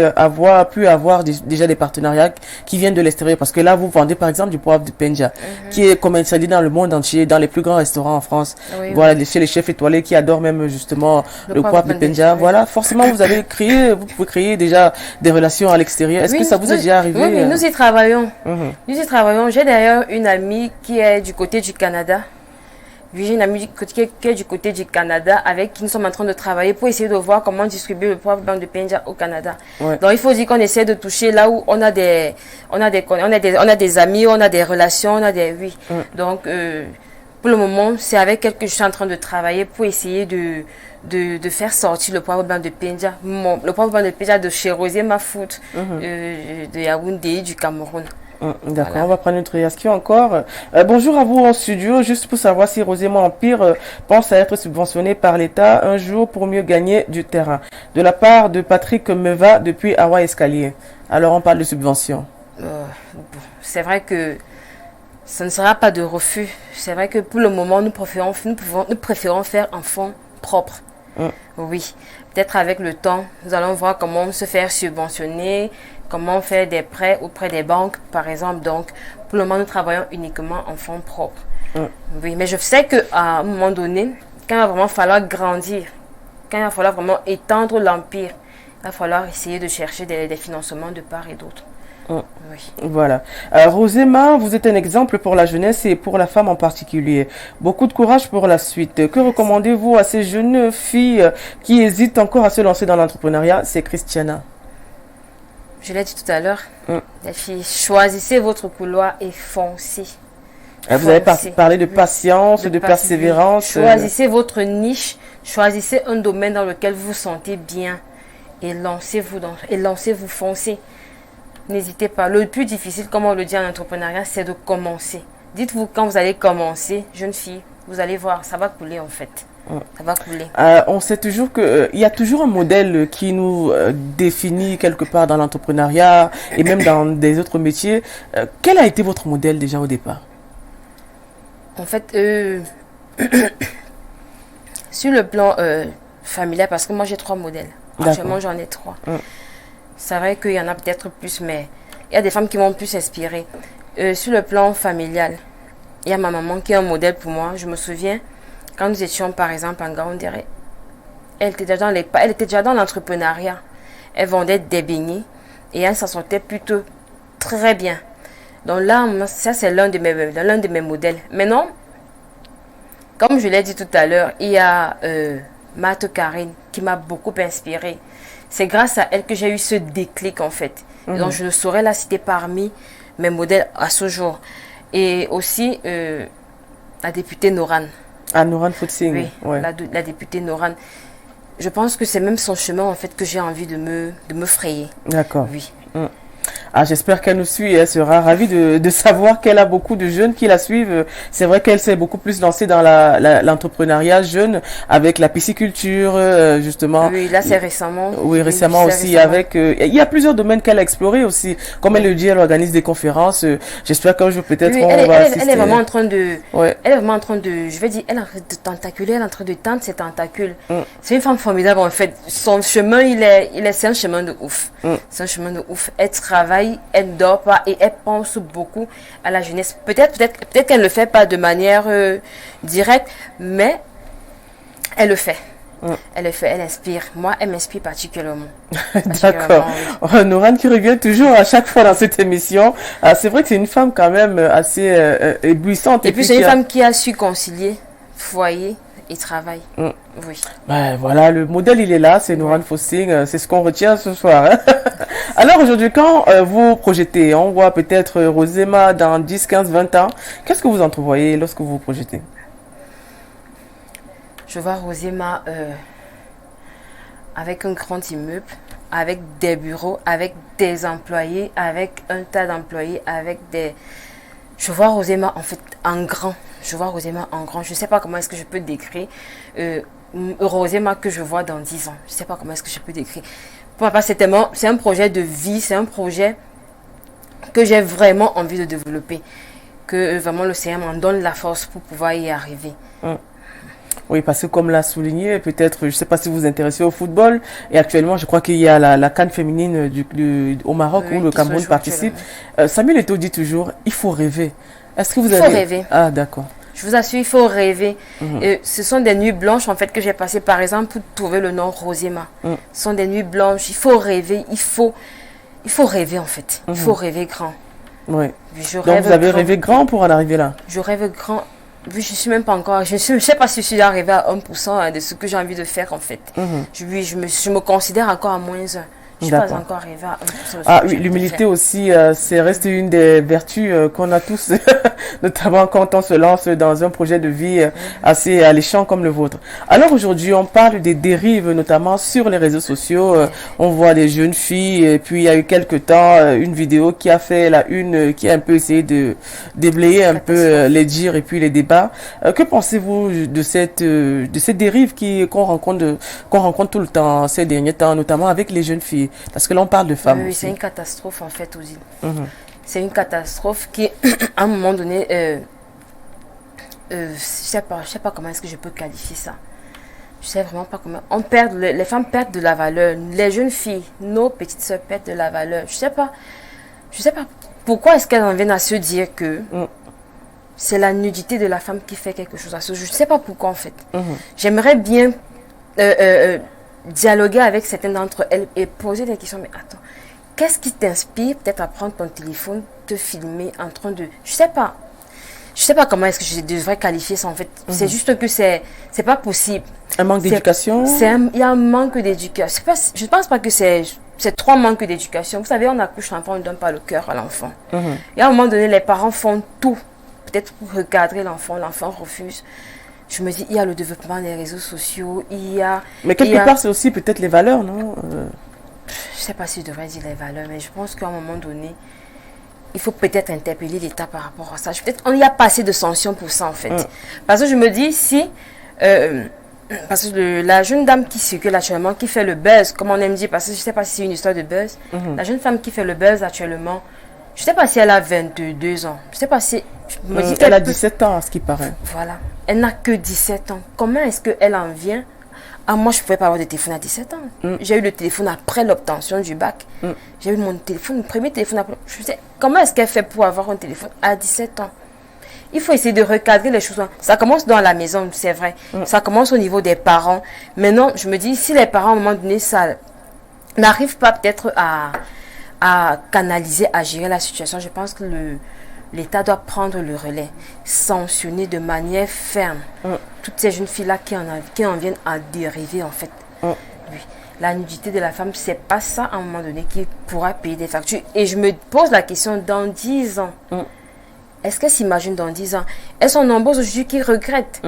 avoir déjà des partenariats qui viennent de l'extérieur? Parce que là, vous vendez par exemple du poivre de Penja, qui est commercialisé dans le monde entier, dans les plus grands restaurants en France. Voilà, chez les chefs étoilés qui adorent même justement le poivre de Penja. Voilà, forcément, vous pouvez créer déjà des relations à l'extérieur. Est-ce que ça vous est déjà arrivé? Oui, nous y travaillons. Nous y travaillons. J'ai d'ailleurs une amie qui est du côté du Canada. J'ai une amie qui est du côté du Canada avec qui nous sommes en train de travailler pour essayer de voir comment distribuer le poivre blanc de Penja au Canada. Donc il faut dire qu'on essaie de toucher là où on a des amis, on a des relations, Donc pour le moment, c'est avec elle que je suis en train de travailler pour essayer de faire sortir le poivre blanc de Penja. Le poivre blanc de Penja de chez Rosema Food, de Yaoundé, du Cameroun. D'accord, voilà. On va prendre une autre réaction encore. Bonjour à vous en studio, juste pour savoir si Rosema Empire pense à être subventionné par l'État un jour pour mieux gagner du terrain. De la part de Patrick Meva depuis Hawa Escalier. Alors on parle de subvention. C'est vrai que ça ne sera pas de refus. C'est vrai que pour le moment, nous préférons faire un fonds propre. Oui, peut-être avec le temps, nous allons voir comment se faire subventionner, comment faire des prêts auprès des banques, par exemple. Donc, pour le moment, nous travaillons uniquement en fonds propres. Oui, mais je sais qu'à un moment donné, quand il va vraiment falloir grandir, quand il va falloir vraiment étendre l'empire, il va falloir essayer de chercher des financements de part et d'autre. Oui. Voilà. Rosema, vous êtes un exemple pour la jeunesse et pour la femme en particulier. Beaucoup de courage pour la suite. Que recommandez-vous à ces jeunes filles qui hésitent encore à se lancer dans l'entrepreneuriat? C'est Christiana. Je l'ai dit tout à l'heure, les filles, choisissez votre couloir et foncez. Vous avez parlé de patience, de persévérance. Choisissez votre niche, choisissez un domaine dans lequel vous vous sentez bien et lancez-vous, foncez. N'hésitez pas. Le plus difficile, comme on le dit en entrepreneuriat, c'est de commencer. Dites-vous quand vous allez commencer, jeune fille, vous allez voir, ça va couler en fait. Ça va couler. On sait toujours qu'il y a toujours un modèle qui nous définit quelque part dans l'entrepreneuriat et même dans des autres métiers. Quel a été votre modèle déjà au départ? En fait, sur le plan familial, parce que moi j'ai 3 modèles. Actuellement, j'en ai 3. C'est vrai qu'il y en a peut-être plus, mais il y a des femmes qui m'ont plus inspiré. Sur le plan familial, il y a ma maman qui est un modèle pour moi. Je me souviens, quand nous étions par exemple en Gaoundéré, elle était déjà dans l'entrepreneuriat. Elle vendait des beignets et elle s'en sortait plutôt très bien. Donc là, ça c'est l'un de mes modèles. Maintenant, comme je l'ai dit tout à l'heure, il y a Marthe Karine qui m'a beaucoup inspirée. C'est grâce à elle que j'ai eu ce déclic en fait. Donc je ne saurais la citer parmi mes modèles à ce jour. Et aussi la députée Noran. Ah, Noran Footsing. Oui, ouais. La députée Noran. Je pense que c'est même son chemin en fait que j'ai envie de me frayer. D'accord. Oui. Ah, j'espère qu'elle nous suit et elle sera ravie de savoir qu'elle a beaucoup de jeunes qui la suivent. C'est vrai qu'elle s'est beaucoup plus lancée dans l'entrepreneuriat jeune avec la pisciculture, justement. Oui, là c'est récemment. Oui, récemment aussi avec... il y a plusieurs domaines qu'elle a explorés aussi. Comme elle le dit, elle organise des conférences. J'espère qu'un jour peut-être on va assister. Elle est vraiment en train de... Ouais. Elle est vraiment en train de... Je vais dire, elle est en train de tentaculer, elle est en train de tendre ses tentacules. C'est une femme formidable en fait. Son chemin, c'est un chemin de ouf. C'est un chemin de ouf. Elle travaille, elle ne dort pas et elle pense beaucoup à la jeunesse. Peut-être qu'elle ne le fait pas de manière directe, mais elle le fait. Elle le fait, elle inspire. Moi, elle m'inspire particulièrement. D'accord. Noran qui revient toujours à chaque fois dans cette émission. C'est vrai que c'est une femme quand même assez éblouissante. Et puis c'est une femme qui a su concilier foyer et travail. Oui. Ben, voilà, le modèle il est là, c'est Noran Footsing, c'est ce qu'on retient ce soir. Hein. Alors aujourd'hui, quand vous projetez, on voit peut-être Rosema dans 10, 15, 20 ans, qu'est-ce que vous entrevoyez lorsque vous vous projetez? Je vois Rosema avec un grand immeuble, avec des bureaux, avec des employés, avec un tas d'employés, avec des... Je vois Rosema en fait en grand. Je vois Rosema en grand. Je ne sais pas comment est-ce que je peux décrire Rosema que je vois dans 10 ans. Je ne sais pas comment est-ce que je peux décrire. Pour moi, c'est un projet de vie, c'est un projet que j'ai vraiment envie de développer. Que vraiment le Seigneur m'en donne la force pour pouvoir y arriver. Oui, parce que comme l'a souligné, peut-être, je ne sais pas si vous vous intéressez au football, et actuellement, je crois qu'il y a la CAN féminine au Maroc où le Cameroun participe. Samuel Eto'o dit toujours, il faut rêver. Est-ce que vous avez... Il faut rêver. Ah, d'accord. Je vous assure, il faut rêver. Ce sont des nuits blanches, en fait, que j'ai passées, par exemple, pour trouver le nom Rosema. Ce sont des nuits blanches. Il faut rêver. Il faut rêver, en fait. Il faut rêver grand. Oui. Donc, vous avez rêvé grand pour en arriver là? Je rêve grand. Je ne suis même pas encore... Je ne sais pas si je suis arrivée à 1% de ce que j'ai envie de faire, en fait. Je me considère encore à -1. Je ne suis pas encore arrivée à 1%. Ah oui, l'humilité aussi, c'est reste une des vertus qu'on a tous, notamment quand on se lance dans un projet de vie assez alléchant comme le vôtre. Alors aujourd'hui, on parle des dérives, notamment sur les réseaux sociaux. On voit des jeunes filles, et puis il y a eu quelques temps, une vidéo qui a fait la une, qui a un peu essayé de déblayer un peu les dires et puis les débats. Que pensez-vous de cette dérive qu'on rencontre tout le temps ces derniers temps, notamment avec les jeunes filles? Parce que là, on parle de femmes. Oui, c'est une catastrophe en fait aussi. c'est une catastrophe qui, à un moment donné, je sais pas comment est-ce que je peux qualifier ça. Je sais vraiment pas comment. Les femmes perdent de la valeur. Les jeunes filles, nos petites soeurs perdent de la valeur. Je sais pas pourquoi est-ce qu'elles en viennent à se dire que c'est la nudité de la femme qui fait quelque chose à ce. Je ne sais pas pourquoi en fait. J'aimerais bien dialoguer avec certaines d'entre elles et poser des questions. Mais attends, qu'est-ce qui t'inspire peut-être à prendre ton téléphone, te filmer en train de... Je sais pas. Je sais pas comment est-ce que je devrais qualifier ça en fait. C'est juste que c'est pas possible. Un manque d'éducation. Il y a un manque d'éducation. Je ne pense pas que c'est trois manques d'éducation. Vous savez, on accouche l'enfant, on ne donne pas le cœur à l'enfant. Et à un moment donné, les parents font tout. Peut-être pour recadrer l'enfant refuse. Je me dis, il y a le développement des réseaux sociaux, Mais quelque part, c'est aussi peut-être les valeurs, non? Je ne sais pas si je devrais dire les valeurs, mais je pense qu'à un moment donné, il faut peut-être interpeller l'État par rapport à ça. Peut-être on n'y a pas assez de sanctions pour ça, en fait. Parce que je me dis, si... parce que la jeune dame qui circule actuellement, qui fait le buzz, comme on aime dire, parce que je ne sais pas si c'est une histoire de buzz, la jeune femme qui fait le buzz actuellement, je ne sais pas si elle a 22 ans. Je ne sais pas si... Je me dis elle a 17 ans, à ce qui paraît. Voilà. Elle n'a que 17 ans. Comment est-ce qu'elle en vient? Moi, je ne pouvais pas avoir de téléphone à 17 ans. J'ai eu le téléphone après l'obtention du bac. J'ai eu mon téléphone, mon premier téléphone après. Je me disais, comment est-ce qu'elle fait pour avoir un téléphone à 17 ans? Il faut essayer de recadrer les choses. Ça commence dans la maison, c'est vrai. Ça commence au niveau des parents. Maintenant, je me dis, si les parents, à un moment donné, ça n'arrivent pas peut-être à canaliser, à gérer la situation, je pense que l'État doit prendre le relais, sanctionner de manière ferme toutes ces jeunes filles-là qui en viennent à dériver, en fait. Oui. La nudité de la femme, c'est pas ça, à un moment donné, qui pourra payer des factures. Et je me pose la question, dans 10 ans, est-ce qu'elles s'imaginent dans 10 ans? Elles sont nombreuses aujourd'hui qui regrettent.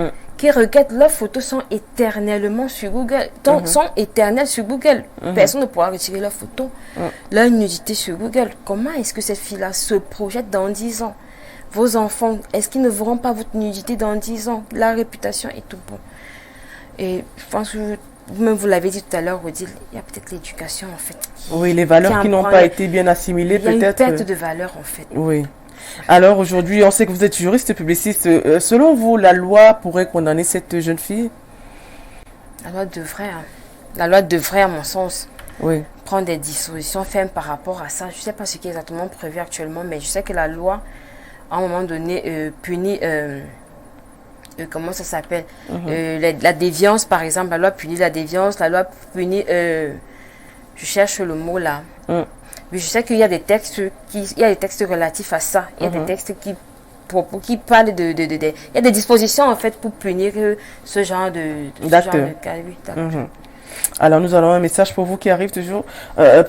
Leurs photos sont éternellement sur Google. Sont éternelles sur Google. Personne ne pourra retirer leurs photos. Leur nudité sur Google. Comment est-ce que cette fille-là se projette dans 10 ans? Vos enfants, est-ce qu'ils ne verront pas votre nudité dans 10 ans? La réputation et tout bon. Et je pense que vous-même, vous l'avez dit tout à l'heure, Odile, il y a peut-être l'éducation en fait. Oui, les valeurs qui n'ont pas été bien assimilées peut-être. Il y a une perte de valeur en fait. Oui. Alors aujourd'hui, on sait que vous êtes juriste publiciste. Selon vous, la loi pourrait condamner cette jeune fille? La loi devrait. La loi devrait, à mon sens, prendre des dispositions fermes par rapport à ça. Je ne sais pas ce qui est exactement prévu actuellement, mais je sais que la loi, à un moment donné, punit... comment ça s'appelle? La déviance, par exemple. La loi punit la déviance. La loi punit... je cherche le mot là. Je sais qu'il y a des textes relatifs à ça. Il y a des textes qui parlent il y a des dispositions en fait pour punir ce genre de cas. Oui, alors nous avons un message pour vous qui arrive toujours.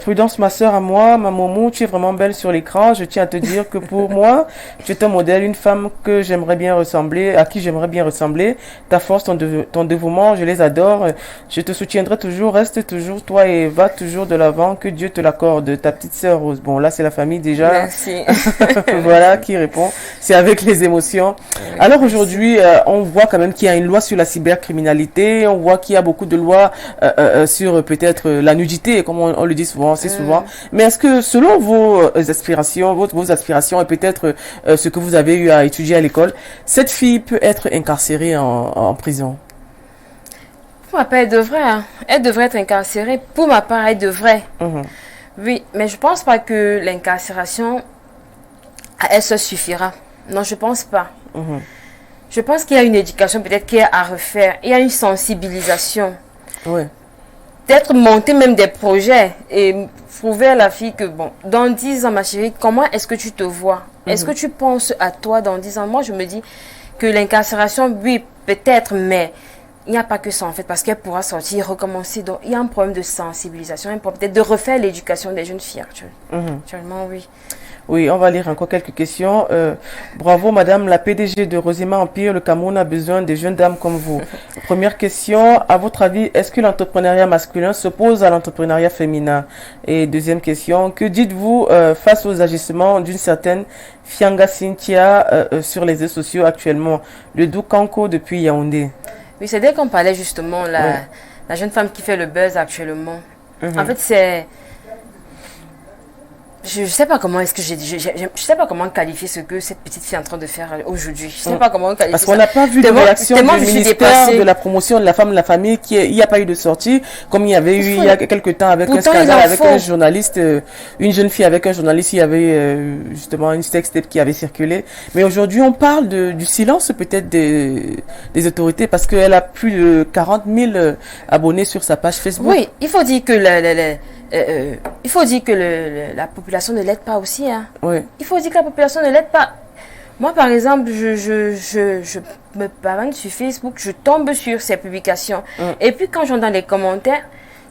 Prudence, ma soeur, à moi, ma Momo, tu es vraiment belle sur l'écran. Je tiens à te dire que pour moi, tu es un modèle, une femme que j'aimerais bien ressembler, à qui j'aimerais bien ressembler. Ta force, ton dévouement, je les adore. Je te soutiendrai toujours, reste toujours toi et va toujours de l'avant. Que Dieu te l'accorde. Ta petite sœur Rose. Bon, là c'est la famille déjà. Merci. Voilà qui répond. C'est avec les émotions. Alors aujourd'hui, on voit quand même qu'il y a une loi sur la cybercriminalité. On voit qu'il y a beaucoup de lois sur peut-être la nudité, comme on le dit souvent, assez souvent. Mais est-ce que selon vos aspirations, vos aspirations et peut-être ce que vous avez eu à étudier à l'école, cette fille peut être incarcérée en prison? Pour ma part, elle devrait. Elle devrait être incarcérée. Pour ma part, elle devrait. Oui, mais je pense pas que l'incarcération à elle se suffira. Non, je pense pas. Je pense qu'il y a une éducation peut-être qui est à refaire. Il y a une sensibilisation. Peut-être monter même des projets et prouver à la fille que, bon, dans 10 ans, ma chérie, comment est-ce que tu te vois? Est-ce que tu penses à toi dans 10 ans? Moi, je me dis que l'incarcération, oui, peut-être, mais il n'y a pas que ça, en fait, parce qu'elle pourra sortir, recommencer. Donc, il y a un problème de sensibilisation, un problème peut-être de refaire l'éducation des jeunes filles actuellement, oui. Oui, on va lire encore quelques questions. Bravo, madame la PDG de Rosima Empire. Le Cameroun a besoin de jeunes dames comme vous. Première question, à votre avis, est-ce que l'entrepreneuriat masculin s'oppose à l'entrepreneuriat féminin? Et deuxième question, que dites-vous face aux agissements d'une certaine Fianga Cynthia sur les réseaux sociaux actuellement? Le Doukanko depuis Yaoundé. Oui, c'est dès qu'on parlait justement, la jeune femme qui fait le buzz actuellement. En fait, c'est... Je sais pas comment est-ce que je sais pas comment qualifier ce que cette petite fille est en train de faire aujourd'hui. Je sais pas comment qualifier parce qu'on n'a pas vu de réaction du ministère de la promotion de la femme et de la famille, il n'y a pas eu de sortie, comme il y avait eu il y a quelques temps avec un scandale, avec un journaliste, une jeune fille avec un journaliste, il y avait justement une sextape qui avait circulé. Mais aujourd'hui, on parle du silence peut-être des autorités, parce qu'elle a plus de 40 000 abonnés sur sa page Facebook. Oui, il faut dire que la population ne l'aide pas aussi. Hein. Oui. Il faut dire que la population ne l'aide pas. Moi, par exemple, je me parle sur Facebook, je tombe sur ses publications. Et puis, quand j'entends dans les commentaires,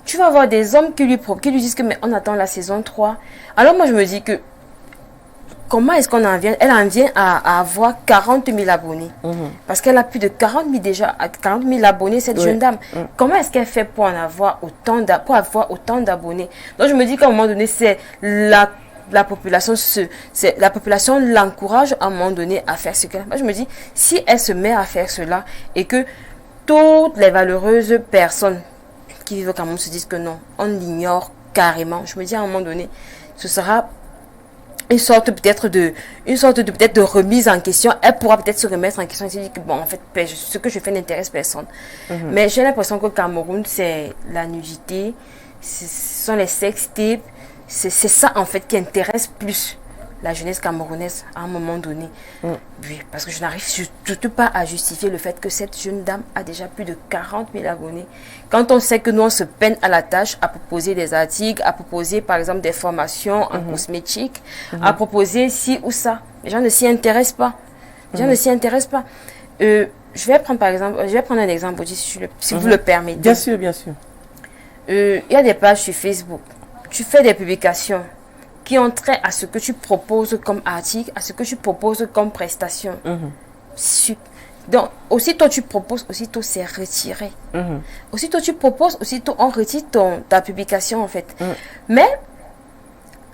tu vas voir des hommes qui lui disent que mais on attend la saison 3. Alors, moi, je me dis que comment est-ce qu'on en vient? Elle en vient à avoir 40 000 abonnés. Parce qu'elle a plus de 40 000 déjà, 40 000 abonnés, cette jeune dame. Comment est-ce qu'elle fait pour en avoir autant d'abonnés? Donc je me dis qu'à un moment donné, c'est la population l'encourage à un moment donné à faire ce qu'elle. Moi je me dis, si elle se met à faire cela et que toutes les valeureuses personnes qui vivent au Cameroun se disent que non, on l'ignore carrément, je me dis à un moment donné, ce sera une sorte peut-être de remise en question. Elle pourra peut-être se remettre en question et se dire que bon, en fait, ce que je fais n'intéresse personne. Mais j'ai l'impression qu'au Cameroun, c'est la nudité, ce sont les sextapes, c'est ça en fait qui intéresse plus la jeunesse camerounaise à un moment donné. Oui, parce que je n'arrive surtout pas à justifier le fait que cette jeune dame a déjà plus de 40 000 abonnés. Quand on sait que nous, on se peine à la tâche à proposer des articles, à proposer par exemple des formations en cosmétique, à proposer ci ou ça. Les gens ne s'y intéressent pas. Les gens ne s'y intéressent pas. Je vais prendre un exemple, si vous le permettez. Bien sûr, bien sûr. Il y a des pages sur Facebook. Tu fais des publications qui ont trait à ce que tu proposes comme article, à ce que tu proposes comme prestation. Donc, aussitôt tu proposes, aussitôt c'est retiré. Aussitôt tu proposes, aussitôt on retire ta publication en fait. Mais,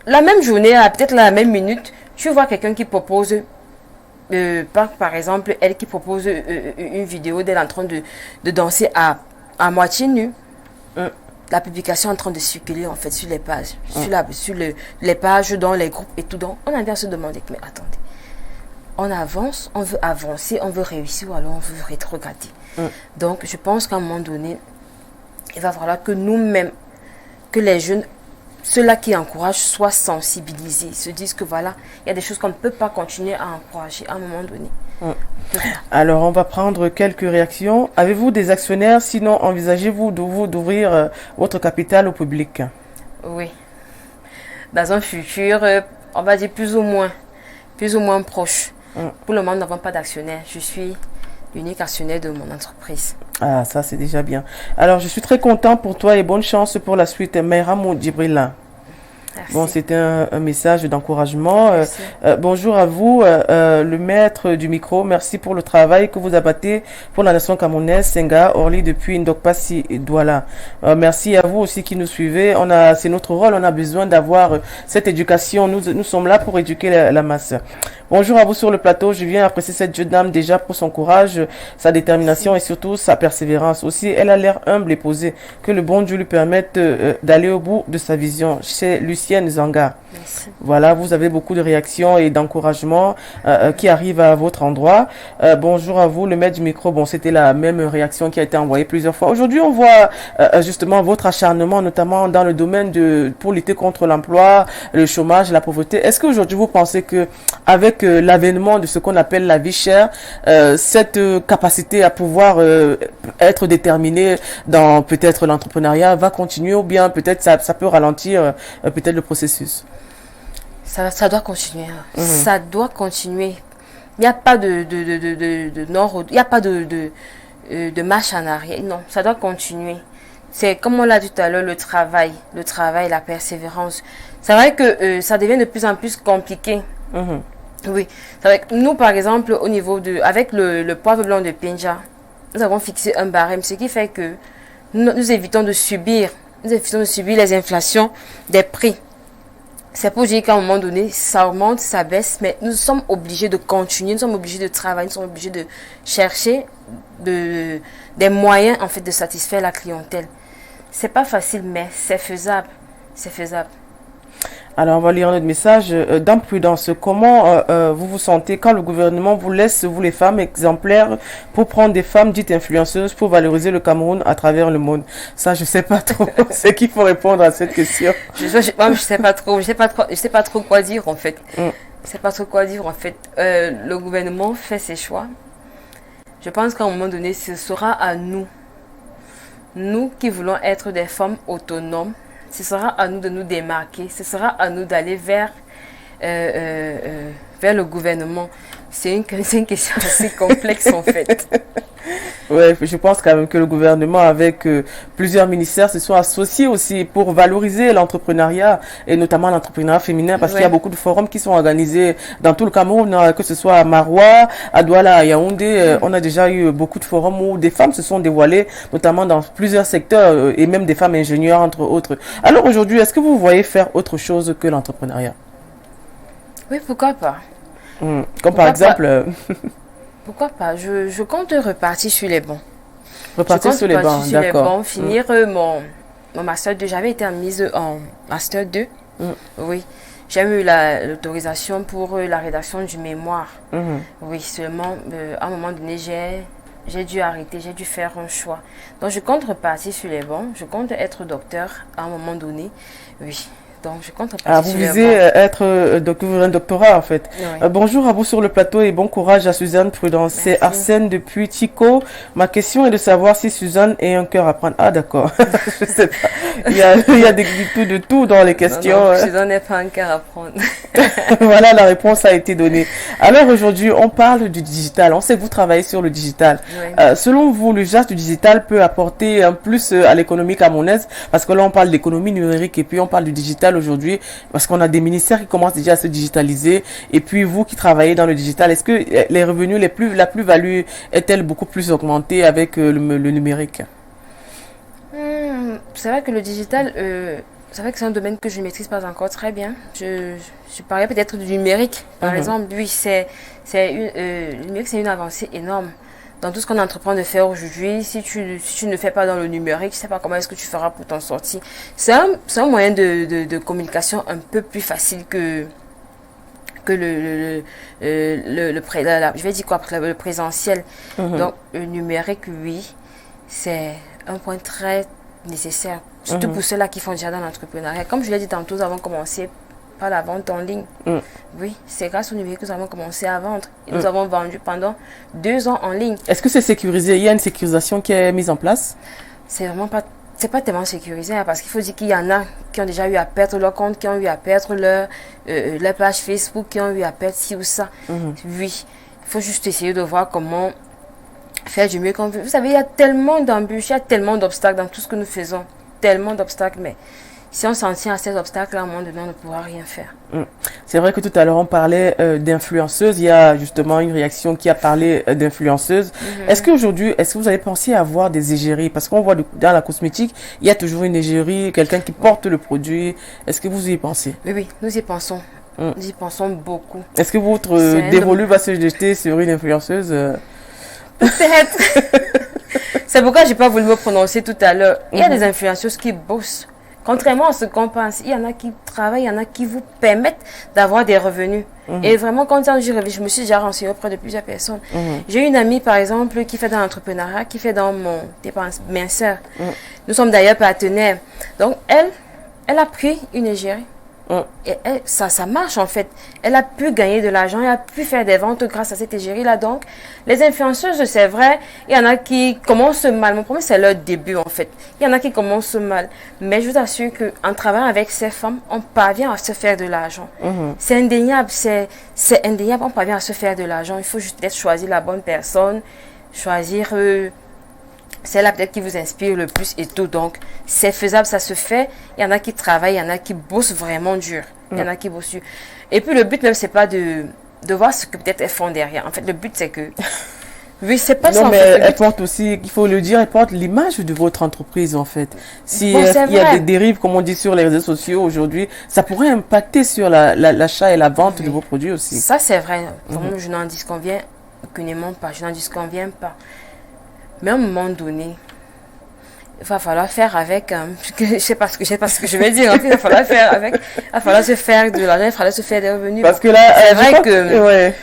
la même journée, peut-être la même minute, tu vois quelqu'un qui propose, par exemple, elle qui propose une vidéo d'elle en train de danser à moitié nue. La publication est en train de circuler en fait sur les pages, sur les pages, dans les groupes et tout. Donc, on a bien à se demander, mais attendez, on avance, on veut avancer, on veut réussir ou alors on veut rétrograder. Donc, je pense qu'à un moment donné, il va falloir que nous-mêmes, que les jeunes, ceux-là qui encouragent, soient sensibilisés, se disent que voilà, il y a des choses qu'on ne peut pas continuer à encourager à un moment donné. Alors, on va prendre quelques réactions. Avez-vous des actionnaires? Sinon, envisagez-vous d'ouvrir votre capital au public? Oui. Dans un futur, on va dire plus ou moins proche. Pour le moment, nous n'avons pas d'actionnaire. Je suis l'unique actionnaire de mon entreprise. Ah, ça, c'est déjà bien. Alors, je suis très content pour toi et bonne chance pour la suite. Mayram Djibrila. Merci. Bon, c'était un message d'encouragement. Bonjour à vous, le maître du micro. Merci pour le travail que vous abattez pour la nation camerounaise. Senga, Orly depuis Ndokpasi et Douala. Merci à vous aussi qui nous suivez. C'est notre rôle. On a besoin d'avoir cette éducation. Nous sommes là pour éduquer la masse. Bonjour à vous sur le plateau. Je viens apprécier cette jeune dame déjà pour son courage, sa détermination et surtout sa persévérance. Aussi, elle a l'air humble et posée. Que le bon Dieu lui permette d'aller au bout de sa vision. Chez Lucienne Zanga. Merci. Voilà, vous avez beaucoup de réactions et d'encouragements qui arrivent à votre endroit. Bonjour à vous, le maître du micro. Bon, c'était la même réaction qui a été envoyée plusieurs fois. Aujourd'hui, on voit justement votre acharnement, notamment dans le domaine pour lutter contre l'emploi, le chômage, la pauvreté. Est-ce qu'aujourd'hui, vous pensez que avec l'avènement de ce qu'on appelle la vie chère, cette capacité à pouvoir être déterminé dans peut-être l'entrepreneuriat va continuer ou bien peut-être ça peut ralentir peut-être le processus? Ça doit continuer. Ça doit continuer. Il n'y a pas de nord, il n'y a pas de marche en arrière. Non, ça doit continuer. C'est comme on l'a dit tout à l'heure, le travail, la persévérance. C'est vrai que ça devient de plus en plus compliqué. Oui, c'est vrai que nous, par exemple, au niveau avec le poivre blanc de Pinja, nous avons fixé un barème, ce qui fait que nous évitons de subir les inflations des prix. C'est pour dire qu'à un moment donné, ça augmente, ça baisse, mais nous sommes obligés de continuer, nous sommes obligés de travailler, nous sommes obligés de chercher des moyens en fait de satisfaire la clientèle. C'est pas facile, mais c'est faisable. C'est faisable. Alors, on va lire notre message. Dans Prudence, comment vous vous sentez quand le gouvernement vous laisse, vous les femmes, exemplaires pour prendre des femmes dites influenceuses pour valoriser le Cameroun à travers le monde? Ça, je sais pas trop. C'est qu'il faut répondre à cette question. Je sais pas trop. Je sais pas trop quoi dire en fait. Je sais pas trop quoi dire en fait. Le gouvernement fait ses choix. Je pense qu'à un moment donné, ce sera à nous. Nous qui voulons être des femmes autonomes, ce sera à nous de nous démarquer. Ce sera à nous d'aller vers le gouvernement. C'est une question assez complexe en fait. Ouais, je pense quand même que le gouvernement, avec plusieurs ministères, se sont associés aussi pour valoriser l'entrepreneuriat et notamment l'entrepreneuriat féminin, parce qu'il y a beaucoup de forums qui sont organisés dans tout le Cameroun, que ce soit à Maroua, à Douala, à Yaoundé. On a déjà eu beaucoup de forums où des femmes se sont dévoilées, notamment dans plusieurs secteurs et même des femmes ingénieures entre autres. Alors aujourd'hui, est-ce que vous voyez faire autre chose que l'entrepreneuriat? Oui, pourquoi pas? Comme par exemple... Pourquoi pas? Je compte repartir sur les bancs. Repartir sur les bancs, d'accord. Finir mon Master 2. J'avais été admise en Master 2. Oui. J'ai eu l'autorisation pour la rédaction du mémoire. Oui, seulement, à un moment donné, j'ai dû arrêter, j'ai dû faire un choix. Donc, je compte repartir sur les bancs. Je compte être docteur à un moment donné. Oui. Donc, je compte repartir vous visez être un doctorat, en fait. Oui. Bonjour à vous sur le plateau et bon courage à Suzanne Prudence. C'est Arsène depuis Tico. Ma question est de savoir si Suzanne ait un cœur à prendre. Ah, d'accord. Je sais pas. Il y a de tout dans les questions. Non, Suzanne n'a pas un cœur à prendre. Voilà, la réponse a été donnée. Alors, aujourd'hui, on parle du digital. On sait que vous travaillez sur le digital. Oui. Selon vous, l'usage du digital peut apporter un plus à l'économie camerounaise? Parce que là, on parle d'économie numérique et puis on parle du digital aujourd'hui, parce qu'on a des ministères qui commencent déjà à se digitaliser, et puis vous qui travaillez dans le digital, est-ce que les revenus, la plus-value est-elle beaucoup plus augmentée avec le numérique? C'est vrai que le digital, c'est vrai que c'est un domaine que je ne maîtrise pas encore très bien. Je parlais peut-être du numérique, par exemple. Oui, le numérique, c'est une avancée énorme. Dans tout ce qu'on entreprend de faire aujourd'hui, si tu ne fais pas dans le numérique, je ne sais pas comment est-ce que tu feras pour t'en sortir. C'est un moyen de communication un peu plus facile que le présentiel. Donc, le numérique, oui, c'est un point très nécessaire, surtout pour ceux-là qui font déjà dans l'entrepreneuriat. Comme je l'ai dit tantôt, nous avons commencé par la vente en ligne. Oui, c'est grâce au numérique que nous avons commencé à vendre. Et nous avons vendu pendant 2 ans en ligne. Est-ce que c'est sécurisé? Il y a une sécurisation qui est mise en place? C'est vraiment pas... C'est pas tellement sécurisé, hein, parce qu'il faut dire qu'il y en a qui ont déjà eu à perdre leur compte, qui ont eu à perdre leur page Facebook, qui ont eu à perdre ci ou ça. Oui, il faut juste essayer de voir comment faire du mieux qu'on veut. Vous savez, il y a tellement d'embûches, il y a tellement d'obstacles dans tout ce que nous faisons. Tellement d'obstacles, mais si on s'en tient à ces obstacles, à un moment donné, on ne pourra rien faire. C'est vrai que tout à l'heure, on parlait d'influenceuses. Il y a justement une réaction qui a parlé d'influenceuses. Est-ce qu'aujourd'hui, est-ce que vous avez pensé à avoir des égéries? Parce qu'on voit dans la cosmétique, il y a toujours une égérie, quelqu'un qui porte le produit. Est-ce que vous y pensez? Oui, nous y pensons. Nous y pensons beaucoup. Est-ce que votre dévolu va se jeter sur une influenceuse? Peut-être. C'est pourquoi je n'ai pas voulu me prononcer tout à l'heure. Il y a des influenceuses qui bossent. Contrairement à ce qu'on pense, il y en a qui travaillent, il y en a qui vous permettent d'avoir des revenus. Et vraiment, quand je me suis déjà renseignée auprès de plusieurs personnes. J'ai une amie, par exemple, qui fait dans l'entrepreneuriat, qui fait dans mon dépense minceur. Nous sommes d'ailleurs partenaires. Donc, elle a pris une égérie. Et ça marche en fait. Elle a pu gagner de l'argent, elle a pu faire des ventes grâce à cette égérie-là. Donc, les influenceuses, c'est vrai, il y en a qui commencent mal. Mon problème, c'est leur début en fait. Il y en a qui commencent mal. Mais je vous assure qu'en travaillant avec ces femmes, on parvient à se faire de l'argent. C'est indéniable, c'est indéniable, on parvient à se faire de l'argent. Il faut juste peut-être choisir la bonne personne, choisir... celle-là peut-être qui vous inspire le plus et tout. Donc, c'est faisable, ça se fait. Il y en a qui travaillent, il y en a qui bossent vraiment dur. Il y en a qui bossent dur. Et puis, le but même, c'est pas de voir ce que peut-être elles font derrière. En fait, le but, c'est que... Oui, c'est pas ça. Non, mais elle porte aussi, il faut le dire, elle porte l'image de votre entreprise, en fait. Si il y a des dérives, comme on dit sur les réseaux sociaux aujourd'hui, ça pourrait impacter sur l'achat et la vente de vos produits aussi. Ça, c'est vrai. Vraiment, je n'en disconviens aucunement pas. Je n'en disconviens pas. Mais à un moment donné, il va falloir faire avec, je sais pas ce que je vais dire, en fait, il va falloir faire avec, il va falloir se faire de l'argent, il va falloir se faire des revenus. Parce que là, c'est vrai que, ouais,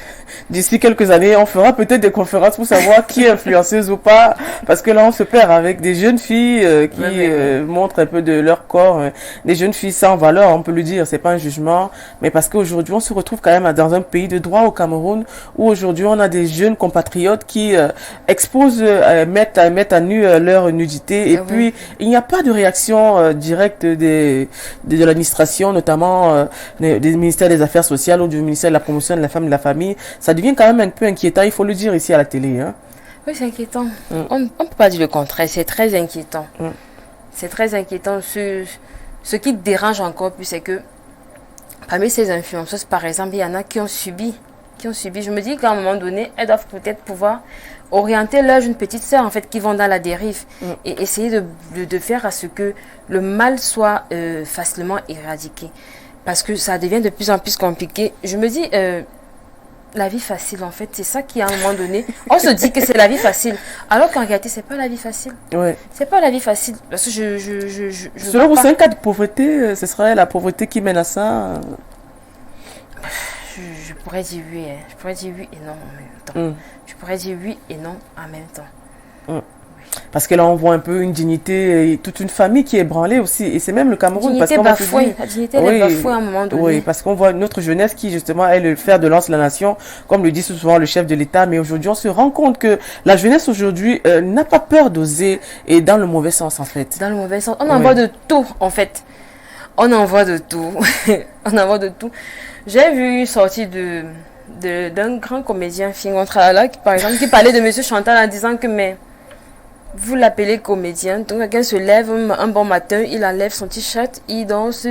d'ici quelques années, on fera peut-être des conférences pour savoir qui est influenceuse ou pas, parce que là, on se perd avec des jeunes filles qui montrent un peu de leur corps, des jeunes filles sans valeur, on peut le dire, c'est pas un jugement, mais parce qu'aujourd'hui, on se retrouve quand même dans un pays de droit au Cameroun, où aujourd'hui, on a des jeunes compatriotes qui exposent, mettent à nu leur nudité, et puis il n'y a pas de réaction directe de l'administration, notamment des ministères des Affaires sociales ou du ministère de la Promotion de la Femme et de la Famille. Ça devient quand même un peu inquiétant, il faut le dire ici à la télé. Hein. Oui, c'est inquiétant. On ne peut pas dire le contraire, c'est très inquiétant. C'est très inquiétant. Ce qui dérange encore plus, c'est que parmi ces influenceuses, par exemple, il y en a qui ont subi. Je me dis qu'à un moment donné, elles doivent peut-être pouvoir orienter leur jeune petite sœur, en fait, qui vont dans la dérive et essayer de faire à ce que le mal soit facilement éradiqué. Parce que ça devient de plus en plus compliqué. Je me dis... la vie facile, en fait, c'est ça qui, à un moment donné, on se dit que c'est la vie facile, alors qu'en réalité, c'est pas la vie facile. Ouais. C'est pas la vie facile. Parce que selon vous, c'est un cas de pauvreté, ce serait la pauvreté qui mène à ça? Je pourrais dire oui, hein. Je pourrais dire oui et non en même temps. Je pourrais dire oui et non en même temps. Parce que là, on voit un peu une dignité et toute une famille qui est ébranlée aussi. Et c'est même le Cameroun. La dignité bafouée est bafouée à un moment donné. Oui, parce qu'on voit notre jeunesse qui, justement, est le fer de lance de la nation, comme le dit souvent le chef de l'État. Mais aujourd'hui, on se rend compte que la jeunesse, aujourd'hui, n'a pas peur d'oser, et dans le mauvais sens, en fait. Dans le mauvais sens. On en voit de tout, en fait. On en voit de tout. On en voit de tout. J'ai vu une sortie d'un grand comédien, Fingontrala, par exemple, qui parlait de Monsieur Chantal en disant que, mais... vous l'appelez comédien, donc quelqu'un se lève un bon matin, il enlève son t-shirt, il danse,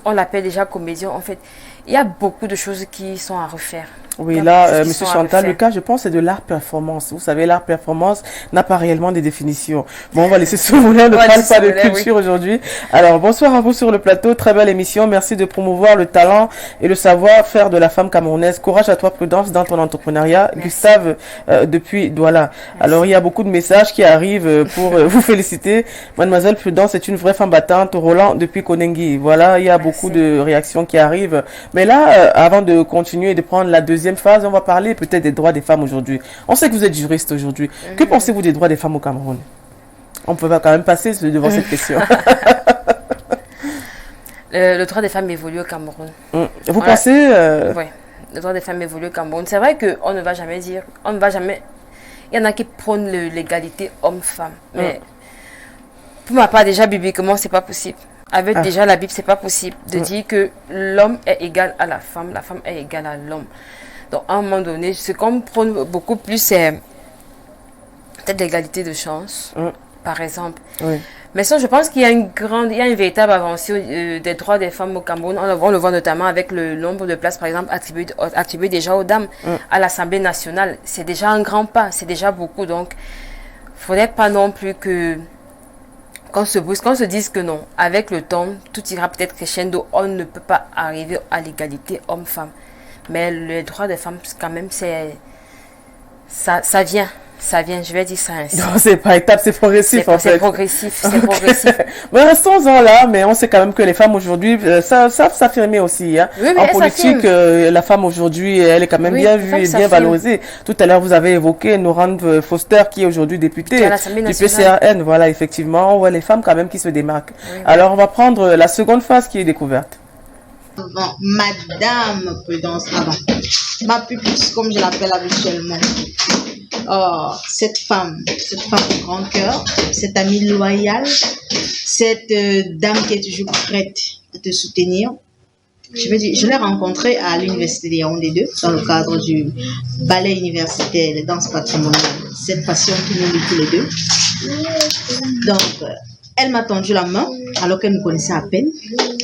on l'appelle déjà comédien. En fait, il y a beaucoup de choses qui sont à refaire. Oui, là, Monsieur Chantal, le cas, je pense, c'est de l'art performance. Vous savez, l'art performance n'a pas réellement des définitions. Bon, on va laisser ce moment-là, ne parle pas de culture aujourd'hui. Alors, bonsoir à vous sur le plateau, très belle émission. Merci de promouvoir le talent et le savoir-faire de la femme camerounaise. Courage à toi, prudence dans ton entrepreneuriat. Merci. Gustave, depuis Douala. Alors, il y a beaucoup de messages qui arrivent pour vous féliciter. Mademoiselle Prudence est une vraie femme battante. Roland, depuis Konengi. Voilà, il y a beaucoup de réactions qui arrivent. Mais là, avant de continuer et de prendre la deuxième phase, on va parler peut-être des droits des femmes aujourd'hui. On sait que vous êtes juriste aujourd'hui. Que pensez-vous des droits des femmes au Cameroun? On peut quand même passer devant cette question. Le droit des femmes évolue au Cameroun. Vous pensez Oui, le droit des femmes évolue au Cameroun. C'est vrai qu'on ne va jamais dire, il y en a qui prônent l'égalité homme-femme. Mais pour ma part, déjà, bibliquement, c'est pas possible. Avec déjà la Bible, c'est pas possible de dire que l'homme est égal à la femme est égale à l'homme. Donc, à un moment donné, ce qu'on prône beaucoup plus, c'est peut-être l'égalité de chance, par exemple. Mais ça, je pense qu'il y a une véritable avancée des droits des femmes au Cameroun. On le voit notamment avec le nombre de places, par exemple, attribuées déjà aux dames à l'Assemblée nationale. C'est déjà un grand pas, c'est déjà beaucoup. Donc, il ne faudrait pas non plus qu'on se dise que non. Avec le temps, tout ira peut-être crescendo. On ne peut pas arriver à l'égalité homme-femme. Mais le droit des femmes, quand même, ça vient. Je vais dire ça ainsi. Non, c'est pas étape, c'est progressif en fait. C'est progressif. Mais restons-en là, mais on sait quand même que les femmes aujourd'hui savent s'affirmer aussi. Hein. Oui, en politique, la femme aujourd'hui, elle est quand même bien vue et bien valorisée. Tout à l'heure, vous avez évoqué Noran Foster, qui est aujourd'hui députée du PCRN. Voilà, effectivement, on voit les femmes quand même qui se démarquent. Oui. Alors, on va prendre la seconde phase qui est découverte. Bon, Madame Prudence, ma pupille, comme je l'appelle habituellement. Oh, cette femme au grand cœur, cette amie loyale, cette dame qui est toujours prête à te soutenir. Je l'ai rencontrée à l'université de Yaoundé 2 dans le cadre du ballet universitaire, les danses patrimoniales. Cette passion qui nous lie tous les deux. Donc, elle m'a tendu la main alors qu'elle me connaissait à peine.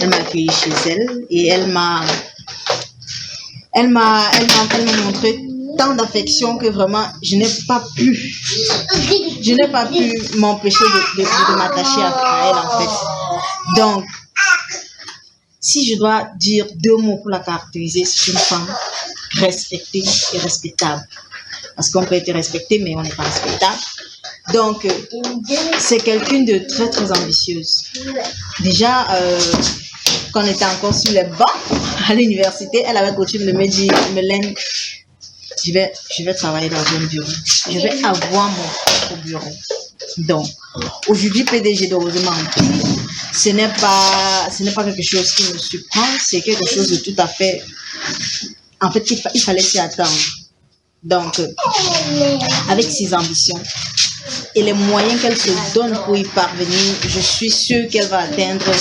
Elle m'a accueillie chez elle et elle m'a montré tant d'affection que vraiment je n'ai pas pu m'empêcher de m'attacher à elle en fait. Donc, si je dois dire 2 mots pour la caractériser, c'est une femme respectée et respectable. Parce qu'on peut être respecté, mais on n'est pas respectable. Donc, c'est quelqu'un de très, très ambitieuse. Déjà, quand on était encore sur les bancs à l'université, elle avait coutume de me dire, Mélène, je vais travailler dans un bureau. Je vais avoir mon propre bureau. Donc, aujourd'hui, PDG de Roséma Empire, ce n'est pas quelque chose qui me surprend, c'est quelque chose de tout à fait... En fait, il fallait s'y attendre. Donc, avec ses ambitions et les moyens qu'elle se donne pour y parvenir, je suis sûre qu'elle va atteindre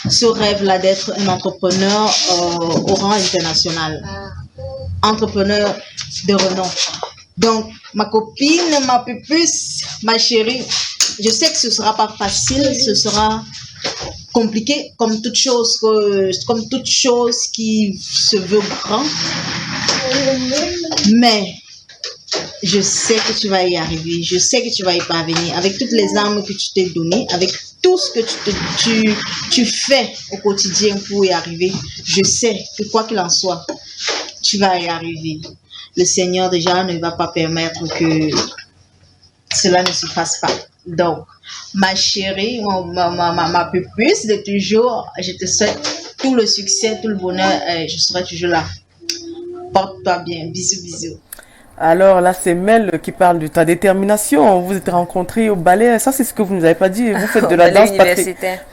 ce rêve-là d'être un entrepreneur au rang international. Entrepreneur de renom. Donc, ma copine, ma pupuce, ma chérie, je sais que ce ne sera pas facile, ce sera compliqué comme toute chose qui se veut grand. Mais je sais que tu vas y arriver, je sais que tu vas y parvenir avec toutes les armes que tu t'es données, avec tout ce que tu fais au quotidien pour y arriver. Je sais que quoi qu'il en soit, tu vas y arriver. Le Seigneur déjà ne va pas permettre que cela ne se fasse pas. Donc, ma chérie, ma pupuce de toujours, je te souhaite tout le succès, tout le bonheur. Je serai toujours là. Porte-toi bien. Bisous, bisous. Alors là, c'est Mel qui parle de ta détermination. Vous êtes rencontrés au ballet. Ça, c'est ce que vous nous avez pas dit. Vous faites de la danse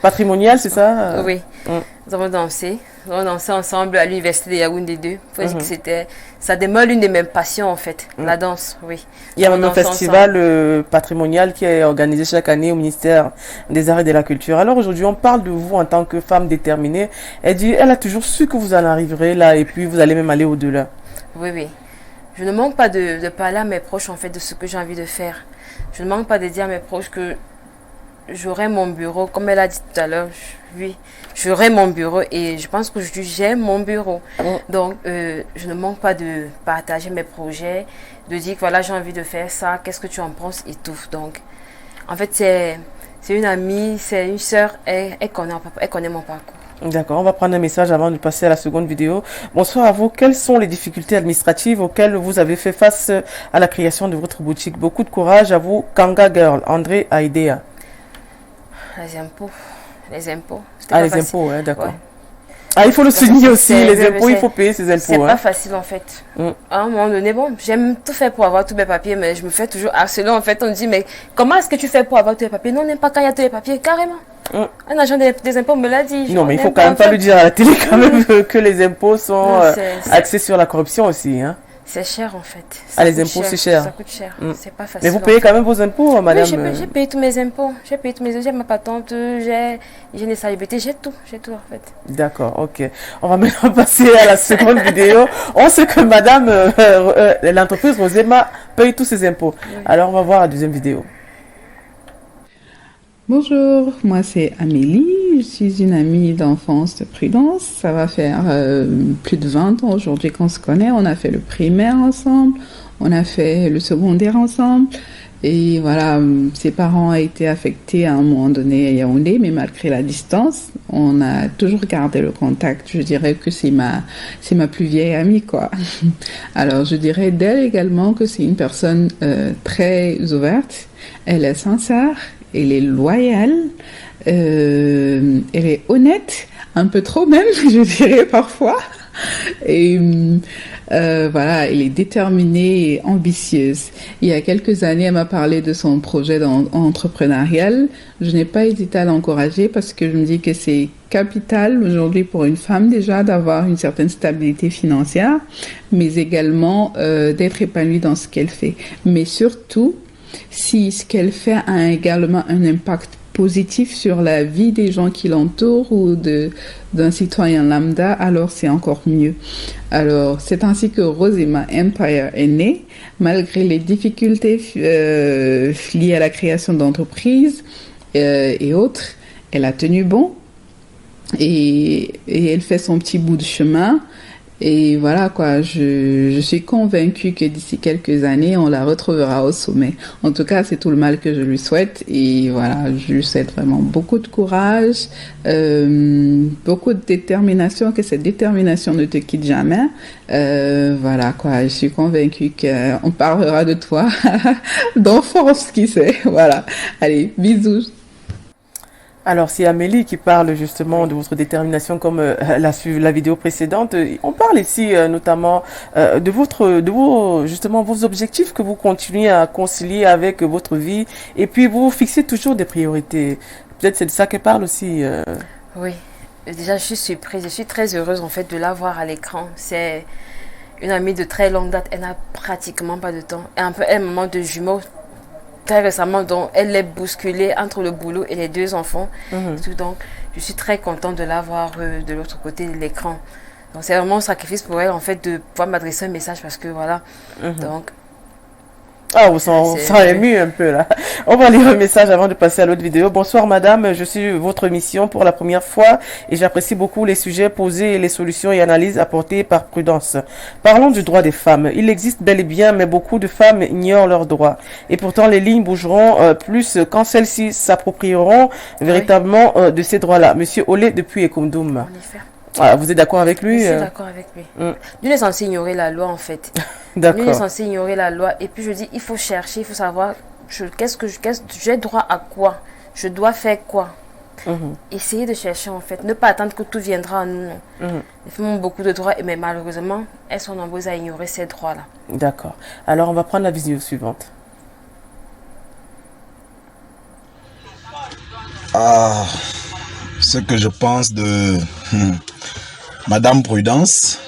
patrimoniale, c'est ça? Oui. Nous avons dansé. Nous avons dansé ensemble à l'université de Yaoundé 2. Faut dire que ça demeure l'une de mes passions, en fait. La danse, oui. Il y a même un festival patrimonial qui est organisé chaque année au ministère des Arts et de la Culture. Alors aujourd'hui, on parle de vous en tant que femme déterminée. Elle a toujours su que vous en arriverez là et puis vous allez même aller au-delà. Oui, oui. Je ne manque pas de parler à mes proches, en fait, de ce que j'ai envie de faire. Je ne manque pas de dire à mes proches que j'aurai mon bureau, comme elle a dit tout à l'heure. Oui, j'aurai mon bureau et je pense que j'ai mon bureau. Donc, je ne manque pas de partager mes projets, de dire que voilà, j'ai envie de faire ça, qu'est-ce que tu en penses et tout. Donc, en fait, c'est une amie, c'est une sœur, elle connaît mon parcours. D'accord, on va prendre un message avant de passer à la seconde vidéo. Bonsoir à vous. Quelles sont les difficultés administratives auxquelles vous avez fait face à la création de votre boutique? Beaucoup de courage à vous, Kanga Girl, André Aïdea. Les impôts. Les impôts, ouais, d'accord. Ouais. Ah, il faut le souligner aussi, les impôts, il faut payer ces impôts. C'est pas facile en fait. À un moment donné, bon, j'aime tout faire pour avoir tous mes papiers, mais je me fais toujours harceler. En fait, on me dit, mais comment est-ce que tu fais pour avoir tous les papiers? Non, on n'aime pas quand il y a tous les papiers, carrément. Un agent des impôts me l'a dit. Non, mais il faut quand même pas le dire à la télé quand même que les impôts sont axés sur la corruption aussi, hein. C'est cher en fait. Les impôts c'est cher. Ça coûte cher. C'est pas facile. Mais vous payez quand même vos impôts, madame? Oui, j'ai payé tous mes impôts. J'ai ma patente, j'ai les salubrités, j'ai tout en fait. D'accord, ok. On va maintenant passer à la seconde vidéo. On sait que madame, l'entreprise Roséma paye tous ses impôts. Alors on va voir la deuxième vidéo. Bonjour, moi c'est Amélie, je suis une amie d'enfance de Prudence. Ça va faire plus de 20 ans aujourd'hui qu'on se connaît. On a fait le primaire ensemble, on a fait le secondaire ensemble. Et voilà, ses parents ont été affectés à un moment donné à Yaoundé, mais malgré la distance, on a toujours gardé le contact. Je dirais que c'est ma plus vieille amie, quoi. Alors, je dirais d'elle également que c'est une personne très ouverte. Elle est sincère, elle est loyale, elle est honnête, un peu trop même, je dirais parfois. Et voilà, elle est déterminée et ambitieuse. Il y a quelques années, elle m'a parlé de son projet entrepreneurial. Je n'ai pas hésité à l'encourager parce que je me dis que c'est capital aujourd'hui pour une femme déjà d'avoir une certaine stabilité financière, mais également d'être épanouie dans ce qu'elle fait. Mais surtout, si ce qu'elle fait a également un impact positif sur la vie des gens qui l'entourent ou d'un citoyen lambda, alors c'est encore mieux. Alors, c'est ainsi que Roséma Empire est née, malgré les difficultés liées à la création d'entreprises et autres. Elle a tenu bon et elle fait son petit bout de chemin. Et voilà quoi, je suis convaincue que d'ici quelques années, on la retrouvera au sommet. En tout cas, c'est tout le mal que je lui souhaite. Et voilà, je lui souhaite vraiment beaucoup de courage, beaucoup de détermination, que cette détermination ne te quitte jamais. Voilà quoi, je suis convaincue qu'on parlera de toi d'enfance, qui sait. Voilà. Allez, bisous. Alors, c'est Amélie qui parle justement Oui. de votre détermination comme l'a suivi la vidéo précédente. On parle ici notamment justement vos objectifs que vous continuez à concilier avec votre vie et puis vous fixez toujours des priorités. Peut-être c'est de ça qu'elle parle aussi. Oui. Déjà, je suis surprise. Je suis très heureuse en fait de la voir à l'écran. C'est une amie de très longue date. Elle n'a pratiquement pas de temps. Et un peu un moment de jumeaux très récemment, donc elle est bousculée entre le boulot et les deux enfants. Donc, je suis très contente de la voir de l'autre côté de l'écran. Donc, c'est vraiment un sacrifice pour elle, en fait, de pouvoir m'adresser un message parce que, voilà. Donc, Ah, on s'en ému un peu là. On va lire un message avant de passer à l'autre vidéo. Bonsoir madame, je suis votre mission pour la première fois et j'apprécie beaucoup les sujets posés et les solutions et analyses apportées par Prudence. Parlons du droit des femmes. Il existe bel et bien, mais beaucoup de femmes ignorent leurs droits. Et pourtant les lignes bougeront plus quand celles-ci s'approprieront véritablement de ces droits-là. Monsieur Olé depuis Ekondoum. en effet. Ah, vous êtes d'accord avec lui? Je suis d'accord avec lui. Nul n'est censé ignorer la loi, en fait. Nul n'est D'accord. censé ignorer la loi. Et puis, je dis, il faut chercher, il faut savoir, j'ai droit à quoi? Je dois faire quoi? Essayer de chercher, en fait. Ne pas attendre que tout viendra à nous. Les femmes ont beaucoup de droits, mais malheureusement, elles sont nombreuses à ignorer ces droits-là. D'accord. Alors on va prendre la vidéo suivante. Ah, ce que je pense de Madame Prudence.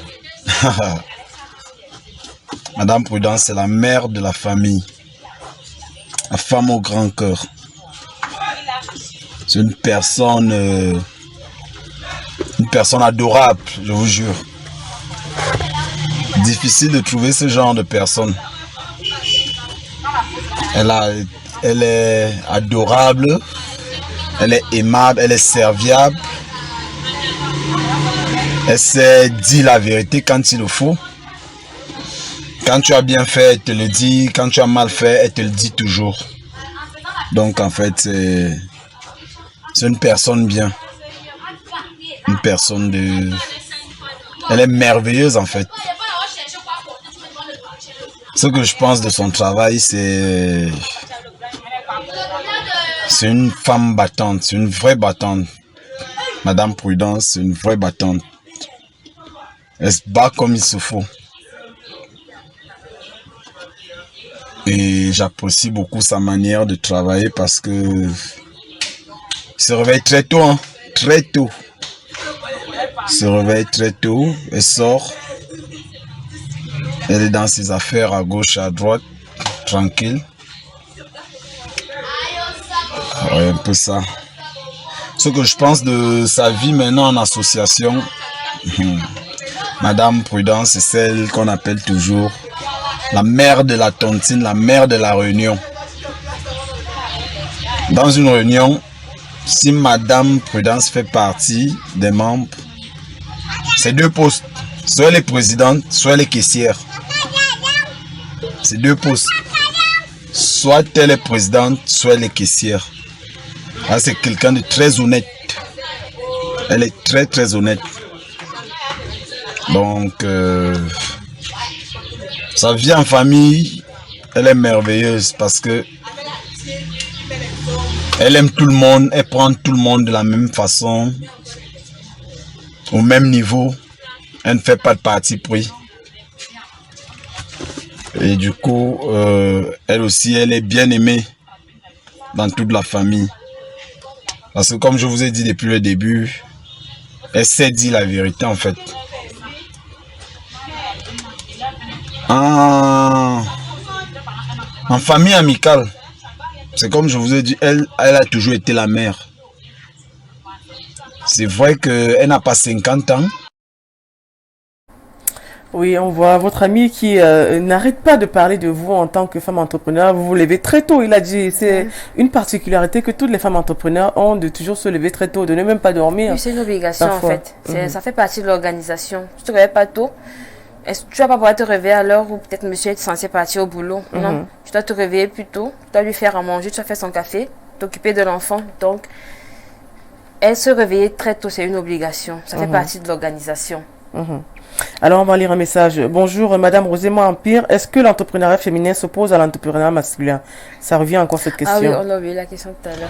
Madame Prudence, c'est la mère de la famille. La femme au grand cœur. C'est une personne adorable, je vous jure. Difficile de trouver ce genre de personne. Elle est adorable, elle est aimable, elle est serviable. Elle sait dire la vérité quand il le faut. Quand tu as bien fait, elle te le dit. Quand tu as mal fait, elle te le dit toujours. Donc en fait, c'est une personne bien. Une personne de... Elle est merveilleuse en fait. Ce que je pense de son travail, c'est une femme battante, c'est une vraie battante. Madame Prudence, c'est une vraie battante. Elle se bat comme il se faut. Et j'apprécie beaucoup sa manière de travailler parce que il se réveille très tôt, hein, très tôt. Il se réveille très tôt, elle sort. Elle est dans ses affaires à gauche, à droite, tranquille. Ouais, un peu ça. Ce que je pense de sa vie maintenant en association, Madame Prudence, c'est celle qu'on appelle toujours la mère de la tontine, la mère de la réunion. Dans une réunion, si Madame Prudence fait partie des membres, c'est deux postes. Soit elle est présidente, soit elle est caissière. C'est deux postes. Soit elle est présidente, soit elle est caissière. Ah, c'est quelqu'un de très honnête. Elle est très très honnête. Donc, sa vie en famille, elle est merveilleuse parce que elle aime tout le monde, elle prend tout le monde de la même façon, au même niveau. Elle ne fait pas de parti pris. Et du coup, elle aussi, elle est bien aimée dans toute la famille. Parce que comme je vous ai dit depuis le début, elle sait dire la vérité en fait. En famille amicale, c'est comme je vous ai dit, elle a toujours été la mère. C'est vrai qu'elle n'a pas 50 ans. Oui, on voit votre ami qui n'arrête pas de parler de vous en tant que femme entrepreneur. Vous vous levez très tôt, il a dit. C'est une particularité que toutes les femmes entrepreneurs ont de toujours se lever très tôt, de ne même pas dormir. Oui, c'est une obligation Parfois. en fait. Ça fait partie de l'organisation. Tu te réveilles pas tôt. Tu vas pas pouvoir te réveiller à l'heure où peut-être monsieur est censé partir au boulot. Non, tu dois te réveiller plus tôt. Tu dois lui faire à manger, tu dois faire son café, t'occuper de l'enfant. Donc, elle se réveiller très tôt, c'est une obligation. Ça fait partie de l'organisation. Alors, on va lire un message. Bonjour, Madame Roséma Empire. Est-ce que l'entrepreneuriat féminin s'oppose à l'entrepreneuriat masculin? Ça revient encore cette question. Ah oui, on a oublié la question tout à l'heure.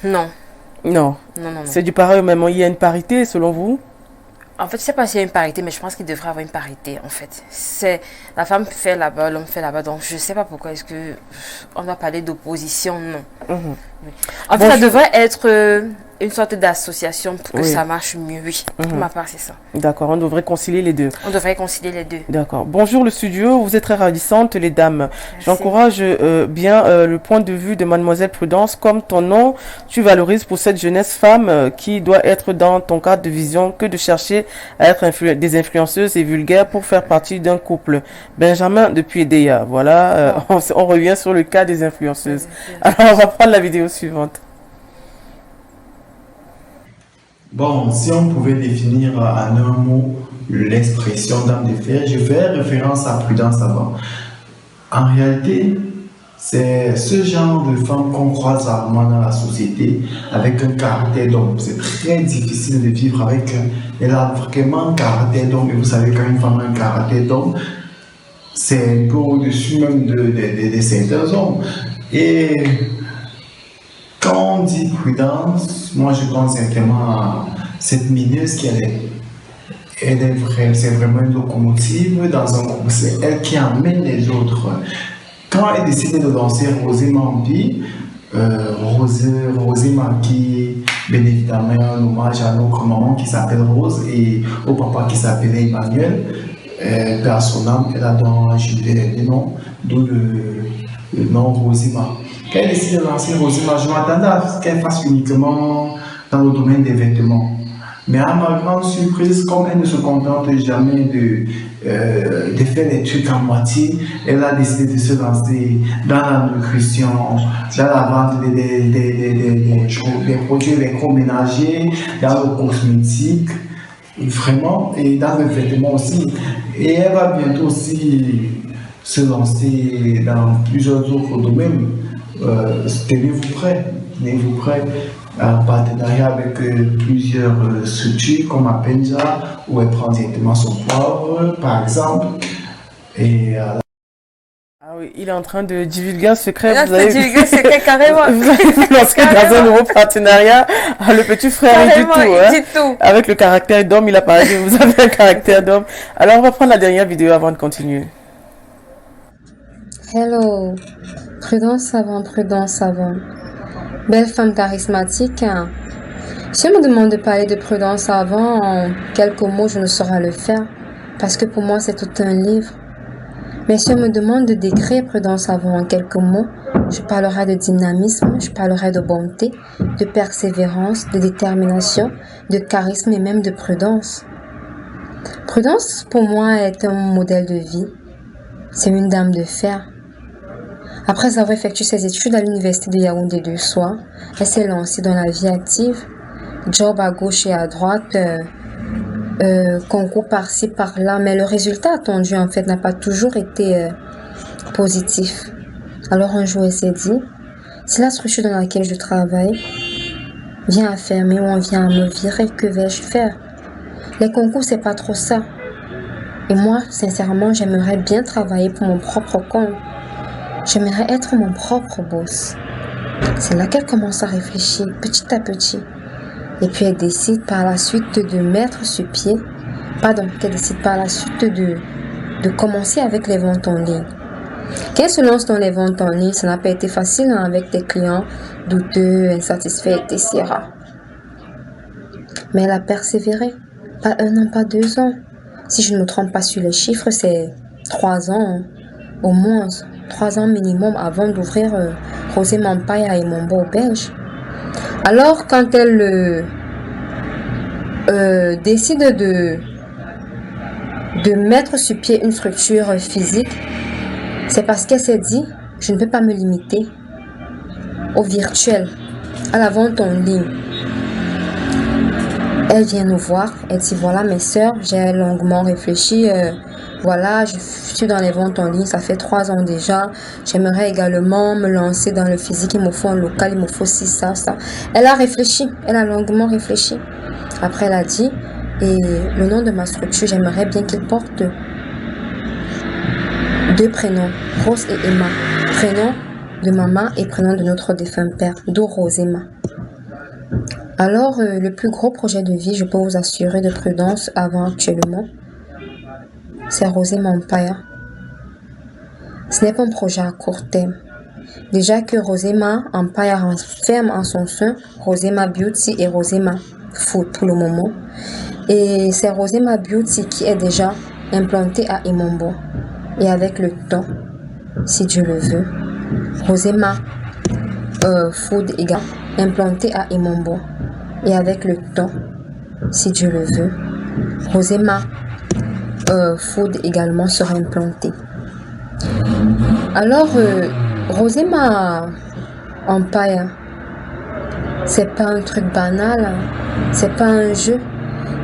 Non. Non. Non. C'est du pareil au même. Il y a une parité, selon vous? En fait, je ne sais pas s'il y a une parité, mais je pense qu'il devrait avoir une parité, en fait. C'est la femme fait là-bas, l'homme fait là-bas. Donc, je ne sais pas pourquoi est-ce que on doit parler d'opposition, non. En fait, ça devrait être une sorte d'association pour que ça marche mieux, oui. Pour ma part, c'est ça. D'accord, on devrait concilier les deux. On devrait concilier les deux. D'accord. Bonjour le studio, vous êtes très ravissante les dames. Merci. J'encourage bien le point de vue de Mademoiselle Prudence. Comme ton nom, tu valorises pour cette jeunesse femme qui doit être dans ton cadre de vision que de chercher à être des influenceuses et vulgaires pour faire partie d'un couple. Benjamin depuis Edea. Voilà, on revient sur le cas des influenceuses. Alors on va prendre la vidéo suivante. Bon, si on pouvait définir en un mot l'expression dame de fer, je fais référence à Prudence avant. En réalité, c'est ce genre de femme qu'on croise rarement dans la société avec un caractère d'homme. C'est très difficile de vivre avec elle a vraiment un caractère d'homme. Et vous savez, quand une femme a un caractère d'homme, c'est un peu au-dessus même de certains hommes. Et quand on dit Prudence, moi je pense simplement à cette mineuse qui c'est vraiment une locomotive dans un groupe, c'est elle qui emmène les autres. Quand elle décide de lancer Rosé Mampi, Rosé Mampi, bien évidemment un hommage à notre maman qui s'appelle Rose et au papa qui s'appelait Emmanuel, par son âme, elle a dans les noms, d'où le nom Rosima. Quand elle décide de lancer Rosima, je m'attendais à ce qu'elle fasse uniquement dans le domaine des vêtements. Mais à ma grande surprise, comme elle ne se contente jamais de faire les trucs à moitié, elle a décidé de se lancer dans la nutrition, dans la vente des produits électroménagers, dans le cosmétique, vraiment, et dans le vêtement aussi. Et elle va bientôt aussi se lancer dans plusieurs autres domaines. Tenez-vous prêts, en partenariat avec plusieurs structures comme Apenza, où elle prend directement son poivre, par exemple. Et ah oui, il est en train de divulguer un secret. Là, divulguer un secret carrément. Vous avez lancé dans un nouveau partenariat. Le petit frère est du tout, il dit tout. Avec le caractère d'homme, il a parlé que vous avez un caractère d'homme. Alors, on va prendre la dernière vidéo avant de continuer. Hello, Prudence avant. Belle femme charismatique. Hein? Si on me demande de parler de Prudence avant, en quelques mots, je ne saurais le faire, parce que pour moi, c'est tout un livre. Mais si on me demande de décrire Prudence avant en quelques mots, je parlerai de dynamisme, je parlerai de bonté, de persévérance, de détermination, de charisme et même de prudence. Prudence, pour moi, est un modèle de vie. C'est une dame de fer. Après avoir effectué ses études à l'université de Yaoundé de soir, elle s'est lancée dans la vie active, job à gauche et à droite, concours par-ci par-là, mais le résultat attendu en fait n'a pas toujours été positif. Alors un jour elle s'est dit, si la structure dans laquelle je travaille vient à fermer ou on vient à me virer, que vais-je faire? Les concours c'est pas trop ça. Et moi, sincèrement, j'aimerais bien travailler pour mon propre compte. J'aimerais être mon propre boss. C'est là qu'elle commence à réfléchir, petit à petit. Et puis elle décide par la suite de mettre sur pied, qu'elle décide par la suite de commencer avec les ventes en ligne. Quand elle se lance dans les ventes en ligne, ça n'a pas été facile avec des clients douteux, insatisfaits, etc. Mais elle a persévéré. Pas 1 an, pas 2 ans. Si je ne me trompe pas sur les chiffres, c'est 3 ans, au moins 3 ans minimum avant d'ouvrir Rosé Mampaya et Mombo Belge. Alors, quand elle décide de mettre sur pied une structure physique, c'est parce qu'elle s'est dit, je ne peux pas me limiter au virtuel, à la vente en ligne. Elle vient nous voir, elle dit, voilà mes sœurs, j'ai longuement réfléchi, voilà, je suis dans les ventes en ligne, ça fait 3 ans déjà, j'aimerais également me lancer dans le physique, il me faut un local, il me faut ci, ça. Elle a réfléchi, elle a longuement réfléchi. Après, elle a dit, et le nom de ma structure, j'aimerais bien qu'il porte 2 prénoms, Rose et Emma. Prénom de maman et prénom de notre défunt père, d'où Rose Emma. Alors, le plus gros projet de vie, je peux vous assurer de prudence avant actuellement, c'est Rose Emma Empire. Ce n'est pas un projet à court terme. Déjà que Rose Emma Empire enferme en son sein Rose Emma Beauty et Rose Emma Food pour le moment. Et c'est Rose Emma Beauty qui est déjà implantée à Imombo. Et avec le temps, si Dieu le veut, Rose Emma Food également implantée à Imombo. Et avec le temps, si Dieu le veut, Rose Emma Food également sera implantée. Alors, Rose Emma Empire, c'est pas un truc banal, c'est pas un jeu,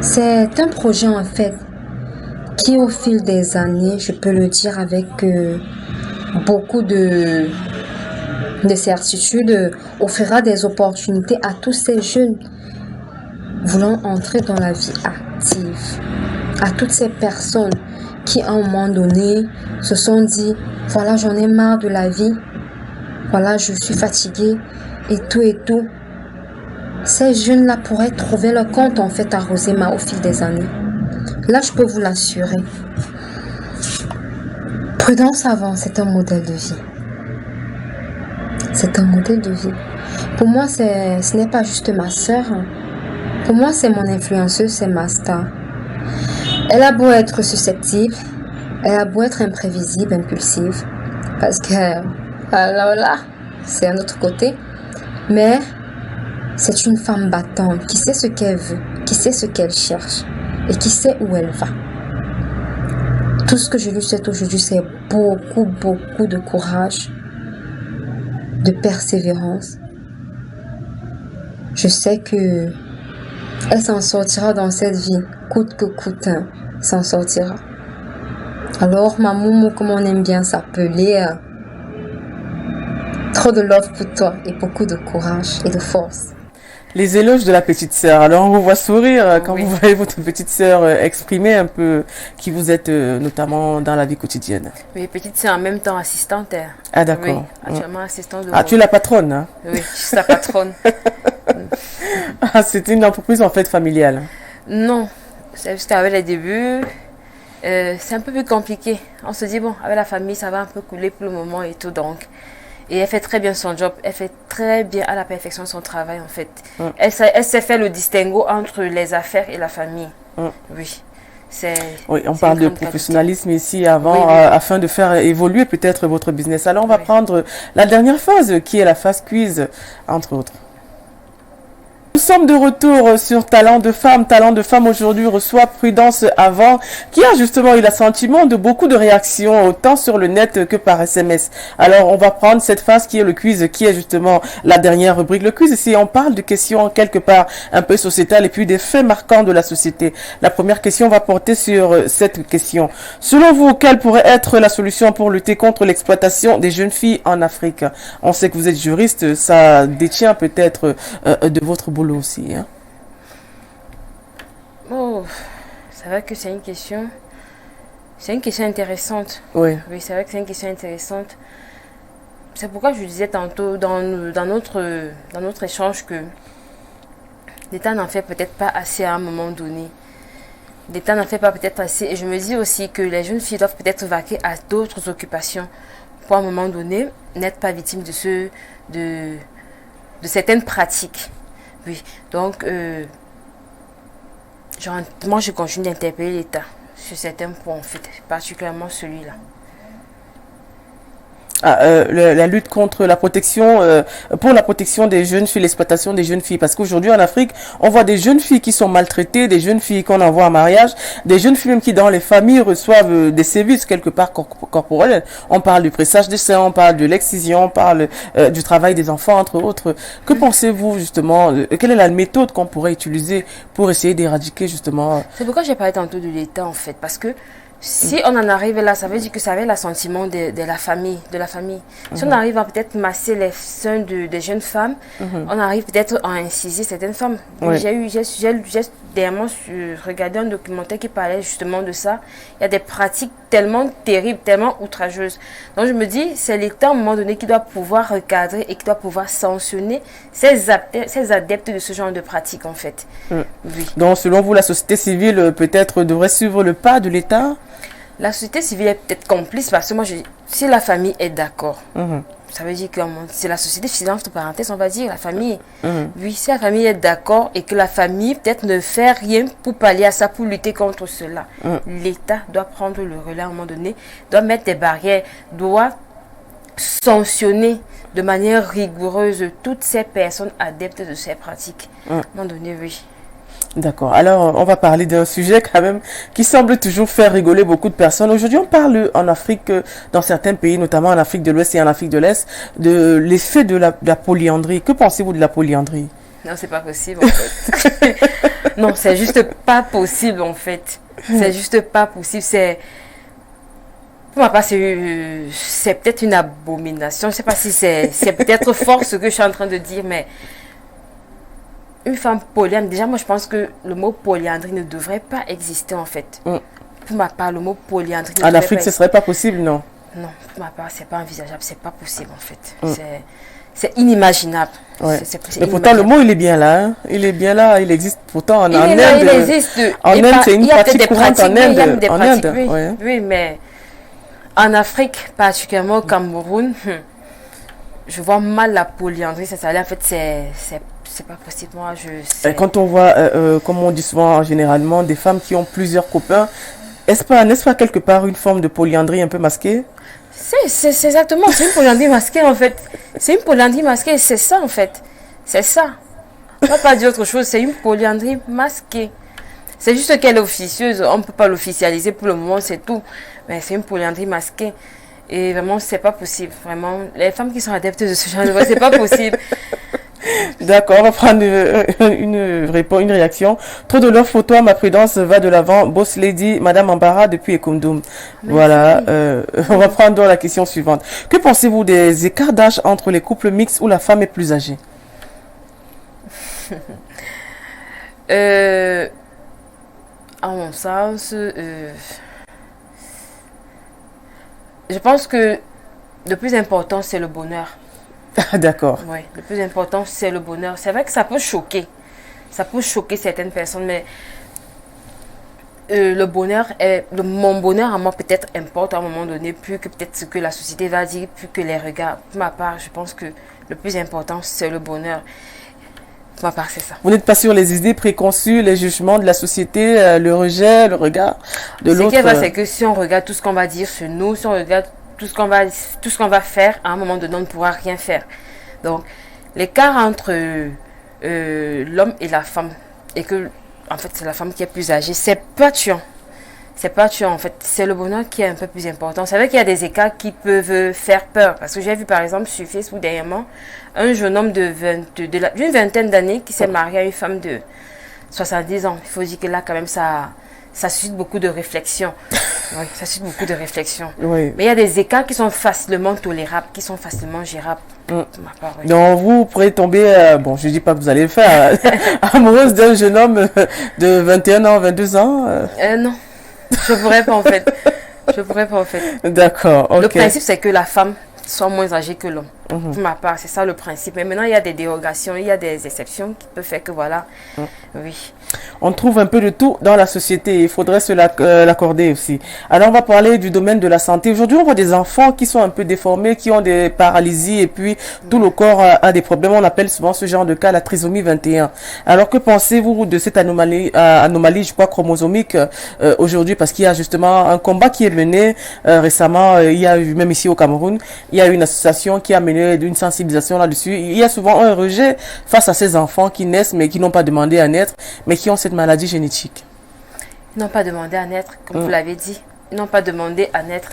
c'est un projet en fait qui au fil des années, je peux le dire avec beaucoup de certitude, offrira des opportunités à tous ces jeunes voulant entrer dans la vie active, à toutes ces personnes qui à un moment donné se sont dit, voilà j'en ai marre de la vie, voilà je suis fatiguée et tout. Ces jeunes-là pourraient trouver leur compte en fait à Rose Emma au fil des années. Là, je peux vous l'assurer. Prudence Avant, c'est un modèle de vie. C'est un modèle de vie. Pour moi, ce n'est pas juste ma sœur. Pour moi, c'est mon influenceuse, c'est ma star. Elle a beau être susceptible, elle a beau être imprévisible, impulsive, parce que là, c'est un autre côté. Mais c'est une femme battante qui sait ce qu'elle veut, qui sait ce qu'elle cherche et qui sait où elle va. Tout ce que je lui souhaite aujourd'hui, c'est beaucoup de courage, de persévérance. Je sais que elle s'en sortira dans cette vie, coûte que coûte, s'en sortira. Alors, ma Moumou, comme on aime bien s'appeler, trop de love pour toi et beaucoup de courage et de force. Les éloges de la petite sœur. Alors, on vous voit sourire quand vous voyez votre petite sœur exprimer un peu qui vous êtes notamment dans la vie quotidienne. Oui, petite sœur en même temps assistante. Ah, d'accord. Oui, actuellement assistante de tu es la patronne, hein? Oui, je suis la patronne. C'est une entreprise en fait familiale? Non, c'est juste qu'avec les débuts, c'est un peu plus compliqué. On se dit, bon, avec la famille, ça va un peu couler pour le moment et tout, donc. Et elle fait très bien son job, elle fait très bien à la perfection son travail en fait. Elle sait faire le distinguo entre les affaires et la famille. Oui. Oui, on parle de professionnalisme ici avant, afin de faire évoluer peut-être votre business. Alors on va prendre la dernière phase qui est la phase quiz, entre autres. Nous sommes de retour sur Talent de Femme. Talent de Femme aujourd'hui reçoit Prudence Avant, qui a justement eu l'assentiment de beaucoup de réactions, autant sur le net que par SMS. Alors, on va prendre cette phase qui est le quiz, qui est justement la dernière rubrique. Le quiz, ici, on parle de questions quelque part un peu sociétales et puis des faits marquants de la société. La première question va porter sur cette question. Selon vous, quelle pourrait être la solution pour lutter contre l'exploitation des jeunes filles en Afrique? On sait que vous êtes juriste, ça détient peut-être de votre boulot aussi, hein? Oh, c'est vrai que c'est une question intéressante. Oui, c'est vrai que c'est une question intéressante. C'est pourquoi je disais tantôt dans notre échange que l'État n'en fait peut-être pas assez à un moment donné. L'État n'en fait pas peut-être assez. Et je me dis aussi que les jeunes filles doivent peut-être vaquer à d'autres occupations pour à un moment donné n'être pas victimes de certaines pratiques. Oui, donc moi je continue d'interpeller l'État sur certains points en fait, particulièrement celui-là. La lutte contre la protection, pour la protection des jeunes filles, l'exploitation des jeunes filles. Parce qu'aujourd'hui en Afrique, on voit des jeunes filles qui sont maltraitées, des jeunes filles qu'on envoie en mariage, des jeunes filles même qui dans les familles reçoivent des sévices quelque part corporels. On parle du pressage des seins, on parle de l'excision, on parle du travail des enfants, entre autres. Que pensez-vous justement, quelle est la méthode qu'on pourrait utiliser pour essayer d'éradiquer justement... C'est pourquoi j'ai parlé tantôt de l'État en fait, parce que si on en arrive là, ça veut dire que ça avait l'assentiment de la famille, Si on arrive à peut-être masser les seins des jeunes femmes, on arrive peut-être à inciser certaines femmes. Oui. J'ai dernièrement regardé un documentaire qui parlait justement de ça. Il y a des pratiques tellement terribles, tellement outrageuses. Donc je me dis, c'est l'État à un moment donné qui doit pouvoir recadrer et qui doit pouvoir sanctionner ces adeptes de ce genre de pratiques en fait. Oui. Donc selon vous, la société civile peut-être devrait suivre le pas de l'État? La société civile est peut-être complice parce que moi, si la famille est d'accord, ça veut dire que c'est la société civile, entre parenthèses, on va dire, la famille. Oui, si la famille est d'accord et que la famille peut-être ne fait rien pour pallier à ça, pour lutter contre cela, l'État doit prendre le relais à un moment donné, doit mettre des barrières, doit sanctionner de manière rigoureuse toutes ces personnes adeptes de ces pratiques. À un moment donné, oui. D'accord. Alors, on va parler d'un sujet quand même qui semble toujours faire rigoler beaucoup de personnes. Aujourd'hui, on parle en Afrique, dans certains pays, notamment en Afrique de l'Ouest et en Afrique de l'Est, de l'effet de la polyandrie. Que pensez-vous de la polyandrie? Non, c'est pas possible en fait. Non, c'est juste pas possible en fait. C'est juste pas possible. Pour ma part, c'est peut-être une abomination. Je sais pas si c'est peut-être fort ce que je suis en train de dire, mais une femme polyandre, déjà moi je pense que le mot polyandrie ne devrait pas exister en fait. Pour ma part, le mot polyandrie en Afrique ce serait pas possible, non? Non, pour ma part c'est pas envisageable, c'est pas possible en fait. C'est inimaginable. Ouais. Mais pourtant le mot il est bien là, hein? Il est bien là, il existe pourtant en Inde. Il existe. En Inde c'est une pratique courante en Inde. Oui, mais en Afrique, particulièrement au Cameroun, je vois mal la polyandrie s'installer. En fait, c'est pas possible. Moi, quand on voit, comme on dit souvent généralement, des femmes qui ont plusieurs copains, n'est-ce pas quelque part une forme de polyandrie un peu masquée? C'est exactement, c'est une polyandrie masquée en fait. C'est une polyandrie masquée, c'est ça en fait. C'est ça. On ne va pas dire autre chose, c'est une polyandrie masquée. C'est juste qu'elle est officieuse, on ne peut pas l'officialiser pour le moment, c'est tout. Mais c'est une polyandrie masquée. Et vraiment, c'est pas possible. Vraiment, les femmes qui sont adeptes de ce genre de voix, c'est pas possible. D'accord, on va prendre une réaction. Trop de leurs photos, ma prudence va de l'avant. Boss Lady, Madame Ambara depuis Ekondoum. Voilà, on va prendre la question suivante. Que pensez-vous des écarts d'âge entre les couples mixtes où la femme est plus âgée? À mon sens, je pense que le plus important, c'est le bonheur. D'accord. Oui, le plus important, c'est le bonheur. C'est vrai que ça peut choquer. Ça peut choquer certaines personnes, mais mon bonheur à moi peut-être importe à un moment donné, plus que peut-être ce que la société va dire, plus que les regards. Pour ma part, je pense que le plus important, c'est le bonheur. Pour ma part, c'est ça. Vous n'êtes pas sur les idées préconçues, les jugements de la société, le rejet, le regard de l'autre. Ce qui est vrai, c'est que si on regarde tout ce qu'on va dire sur nous, si on regarde tout ce qu'on va faire, à un moment donné, on ne pourra rien faire. Donc, l'écart entre l'homme et la femme, et que, en fait, c'est la femme qui est plus âgée, c'est pas tuant. C'est pas tuant, en fait. C'est le bonheur qui est un peu plus important. C'est vrai qu'il y a des écarts qui peuvent faire peur. Parce que j'ai vu, par exemple, sur Facebook, dernièrement, un jeune homme d'une vingtaine d'années qui s'est marié à une femme de 70 ans. Il faut dire que là, quand même, ça suscite beaucoup de réflexion. Oui, ça suscite beaucoup de réflexion. Oui. Mais il y a des écarts qui sont facilement tolérables, qui sont facilement gérables. Donc vous pourrez tomber, bon je dis pas que vous allez le faire, amoureuse d'un jeune homme de 21 ans, 22 ans Non, je pourrais pas en fait. Je pourrais pas en fait. D'accord, ok. Le principe c'est que la femme soit moins âgée que l'homme. Pour ma part, c'est ça le principe. Mais maintenant, il y a des dérogations, il y a des exceptions qui peuvent faire que voilà. Oui. On trouve un peu de tout dans la société. Il faudrait se l'accorder aussi. Alors, on va parler du domaine de la santé. Aujourd'hui, on voit des enfants qui sont un peu déformés, qui ont des paralysies et puis tout le corps a des problèmes. On appelle souvent ce genre de cas la trisomie 21. Alors, que pensez-vous de cette anomalie, je crois, chromosomique aujourd'hui? Parce qu'il y a justement un combat qui est mené récemment. Il y a eu, même ici au Cameroun, il y a une association qui a mené une sensibilisation là-dessus. Il y a souvent un rejet face à ces enfants qui naissent mais qui n'ont pas demandé à naître, mais qui ont cette maladie génétique. Ils n'ont pas demandé à naître, comme vous l'avez dit. Ils n'ont pas demandé à naître.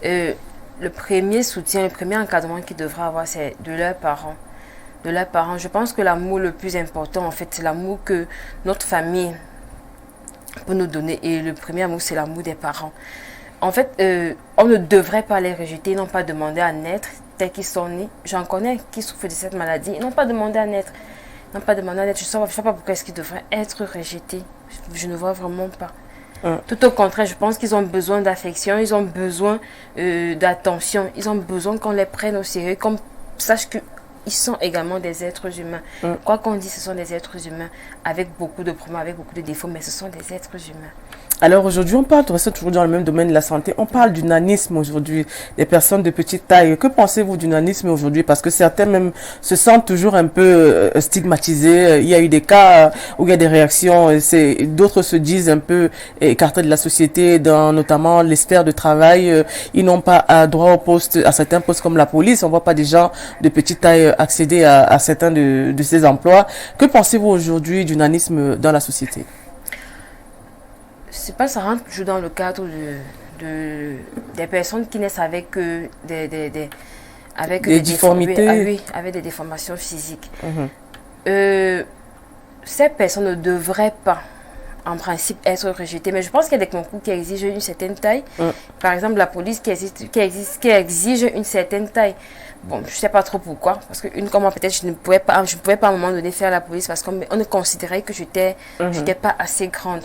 Le premier soutien, le premier encadrement qu'ils devraient avoir, c'est de leurs parents. De leurs parents. Je pense que l'amour le plus important, en fait, c'est l'amour que notre famille peut nous donner. Et le premier amour, c'est l'amour des parents. En fait, on ne devrait pas les rejeter. Ils n'ont pas demandé à naître dès qu'ils sont nés. J'en connais qui souffrent de cette maladie. Ils n'ont pas demandé à naître. Ils n'ont pas demandé à naître. Je ne sais pas pourquoi est-ce qu'ils devraient être rejetés. Je ne vois vraiment pas. Tout au contraire, je pense qu'ils ont besoin d'affection. Ils ont besoin d'attention. Ils ont besoin qu'on les prenne au sérieux. Qu'on sache qu'ils sont également des êtres humains. Quoi qu'on dise, ce sont des êtres humains avec beaucoup de problèmes, avec beaucoup de défauts, mais ce sont des êtres humains. Alors aujourd'hui, on parle, toujours dans le même domaine de la santé, on parle du nanisme aujourd'hui, des personnes de petite taille. Que pensez-vous du nanisme aujourd'hui? Parce que certains même se sentent toujours un peu stigmatisés. Il y a eu des cas où il y a des réactions, d'autres se disent un peu écartés de la société, dans notamment les sphères de travail. Ils n'ont pas droit au poste, à certains postes comme la police. On voit pas des gens de petite taille accéder à certains de ces emplois. Que pensez-vous aujourd'hui du nanisme dans la société? C'est pas, ça rentre toujours dans le cadre des personnes qui naissent avec des difformités. Avec des déformations physiques. Ces personnes ne devraient pas, en principe, être rejetées. Mais je pense qu'il y a des concours qui exigent une certaine taille. Par exemple, la police qui exige une certaine taille. Bon, je ne sais pas trop pourquoi. Parce qu'une comme moi, peut-être, je ne pouvais pas à un moment donné faire la police parce qu'on considérait que je n'étais pas assez grande.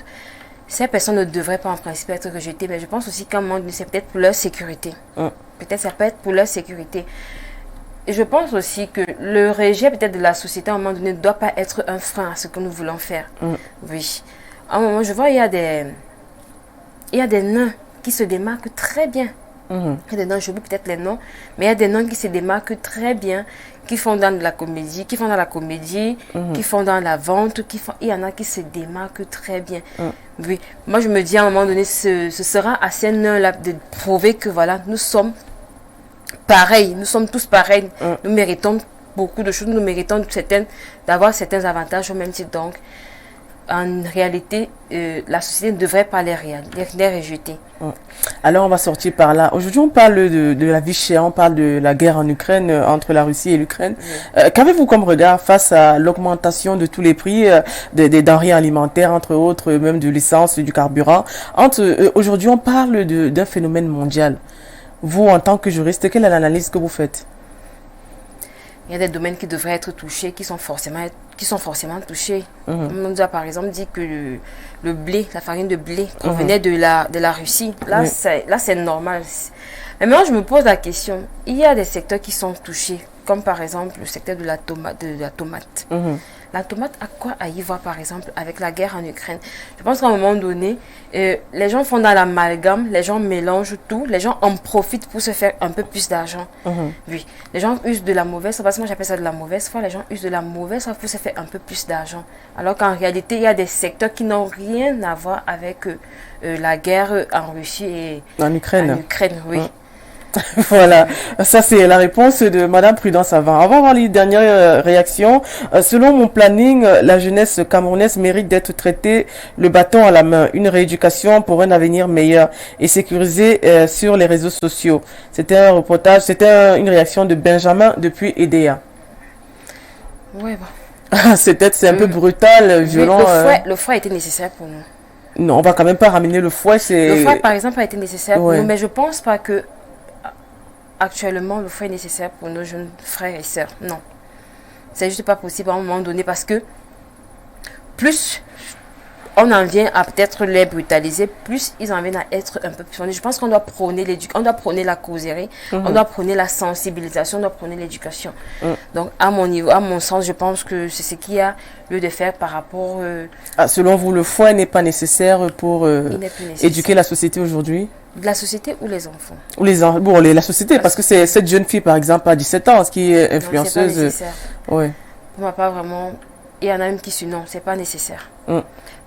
Ces personnes ne devraient pas en principe être rejetées, mais je pense aussi qu'à un moment donné, c'est peut-être pour leur sécurité. Peut-être ça peut être pour leur sécurité. Et je pense aussi que le rejet peut-être de la société à un moment donné ne doit pas être un frein à ce que nous voulons faire. Oui. À un moment, je vois, il y a des nains qui se démarquent très bien. Il y a des nains, j'oublie peut-être les noms, mais il y a des nains qui se démarquent très bien, qui font dans la comédie, qui font dans la vente, il y en a qui se démarquent très bien. Oui. Moi, je me dis à un moment donné, ce sera assez nain de prouver que voilà, nous sommes pareils, nous sommes tous pareils. Nous méritons beaucoup de choses, nous méritons d'avoir certains avantages au même titre. Donc, en réalité, la société ne devrait pas les rejeter. Alors, on va sortir par là. Aujourd'hui, on parle de la vie chère, on parle de la guerre en Ukraine, entre la Russie et l'Ukraine. Qu'avez-vous comme regard face à l'augmentation de tous les prix des denrées alimentaires, entre autres, même de l'essence, du carburant? Aujourd'hui, on parle d'un phénomène mondial. Vous, en tant que juriste, quelle est l'analyse que vous faites? Il y a des domaines qui devraient être touchés, qui sont forcément touchés. On nous a par exemple dit que le blé, la farine de blé provenait de la Russie. Là, c'est normal. Mais maintenant, je me pose la question. Il y a des secteurs qui sont touchés, comme par exemple le secteur de la tomate. La tomate a quoi à y voir, par exemple, avec la guerre en Ukraine? Je pense qu'à un moment donné, les gens font dans l'amalgame, les gens mélangent tout, les gens en profitent pour se faire un peu plus d'argent. Oui, les gens usent de la mauvaise foi, parce que moi j'appelle ça de la mauvaise foi, les gens usent de la mauvaise foi pour se faire un peu plus d'argent. Alors qu'en réalité, il y a des secteurs qui n'ont rien à voir avec la guerre en Russie et en Ukraine. Oui. Voilà, ça c'est la réponse de Madame Prudence Avant. Avant voir les dernières réactions, selon mon planning, la jeunesse camerounaise mérite d'être traitée le bâton à la main, une rééducation pour un avenir meilleur et sécurisé sur les réseaux sociaux. C'était un reportage, une réaction de Benjamin depuis EDEA. Ouais, bon. C'est un peu brutal, violent. Le fouet était nécessaire pour nous. Non, on va quand même pas ramener le fouet. Le fouet, par exemple, a été nécessaire pour nous, mais je pense pas que actuellement le fouet est nécessaire pour nos jeunes frères et sœurs. Non. C'est juste pas possible à un moment donné parce que plus on en vient à peut-être les brutaliser, plus ils en viennent à être un peu plus. Je pense qu'on doit prôner l'éducation, on doit prôner la causerie, on doit prôner la sensibilisation, on doit prôner l'éducation. Donc, à mon niveau, à mon sens, je pense que c'est ce qu'il y a lieu de faire par rapport... selon vous, le fouet n'est pas nécessaire pour il n'est plus nécessaire. éduquer la société aujourd'hui? De la société ou les enfants? Ou la société, parce que c'est cette jeune fille, par exemple, à 17 ans, qui est influenceuse. Non, c'est pas nécessaire. Ouais. Pour ma part, vraiment, il y en a même qui disent non, c'est pas nécessaire.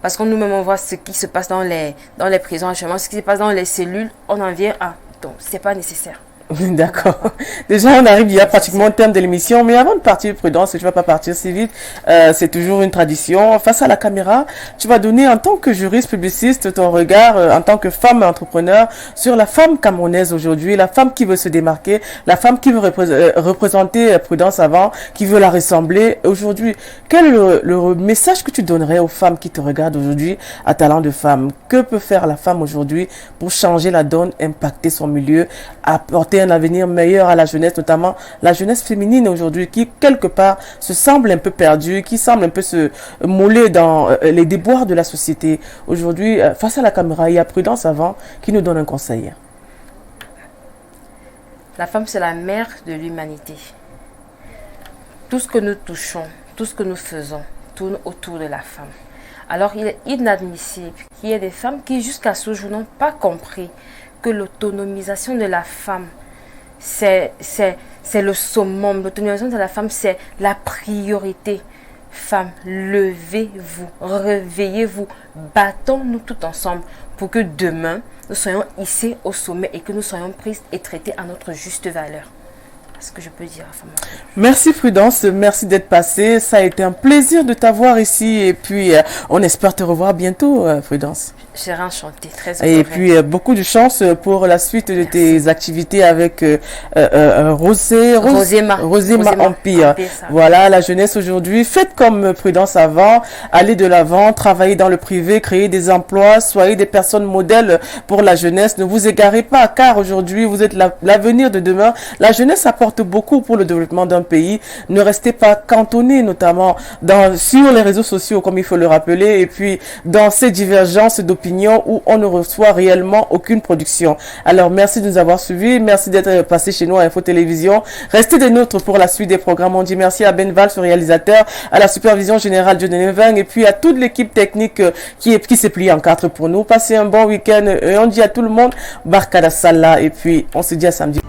Parce que nous-mêmes, on voit ce qui se passe dans les prisons actuellement, ce qui se passe dans les cellules, on en vient à... Donc, c'est pas nécessaire. D'accord. Déjà, on arrive, il y a pratiquement au terme de l'émission. Mais avant de partir, Prudence, tu ne vas pas partir si vite. C'est toujours une tradition. Face à la caméra, tu vas donner, en tant que juriste publiciste, ton regard, en tant que femme entrepreneur, sur la femme camerounaise aujourd'hui, la femme qui veut se démarquer, la femme qui veut représenter Prudence avant, qui veut la ressembler. Aujourd'hui, quel est le message que tu donnerais aux femmes qui te regardent aujourd'hui à Talent de Femme? Que peut faire la femme aujourd'hui pour changer la donne, impacter son milieu, apporter un avenir meilleur à la jeunesse, notamment la jeunesse féminine aujourd'hui, qui quelque part se semble un peu perdue, qui semble un peu se mouler dans les déboires de la société. Aujourd'hui, face à la caméra, il y a Prudence avant qui nous donne un conseil. La femme, c'est la mère de l'humanité. Tout ce que nous touchons, tout ce que nous faisons, tourne autour de la femme. Alors, il est inadmissible qu'il y ait des femmes qui, jusqu'à ce jour, n'ont pas compris que l'autonomisation de la femme, c'est le summum. L'autonomisation de la femme, c'est la priorité. Femmes, levez-vous, réveillez-vous, battons-nous tout ensemble pour que demain, nous soyons hissés au sommet et que nous soyons prises et traitées à notre juste valeur. Ce que je peux dire à femme. Merci Prudence, merci d'être passée. Ça a été un plaisir de t'avoir ici et puis on espère te revoir bientôt, Prudence. Je serai enchantée, très honorée. Et puis beaucoup de chance pour la suite de tes activités avec Roséma Empire. Voilà, la jeunesse aujourd'hui, faites comme Prudence avant, allez de l'avant, travaillez dans le privé, créez des emplois, soyez des personnes modèles pour la jeunesse. Ne vous égarez pas car aujourd'hui vous êtes l'avenir de demain. La jeunesse apporte beaucoup pour le développement d'un pays. Ne restez pas cantonnés, notamment sur les réseaux sociaux, comme il faut le rappeler, et puis dans ces divergences d'opinion où on ne reçoit réellement aucune production. Alors, merci de nous avoir suivis. Merci d'être passé chez nous à Info Télévision. Restez des nôtres pour la suite des programmes. On dit merci à Ben Val, ce réalisateur, à la supervision générale de Neveng, et puis à toute l'équipe technique qui s'est pliée en quatre pour nous. Passez un bon week-end et on dit à tout le monde Barkada Salah, et puis on se dit à samedi.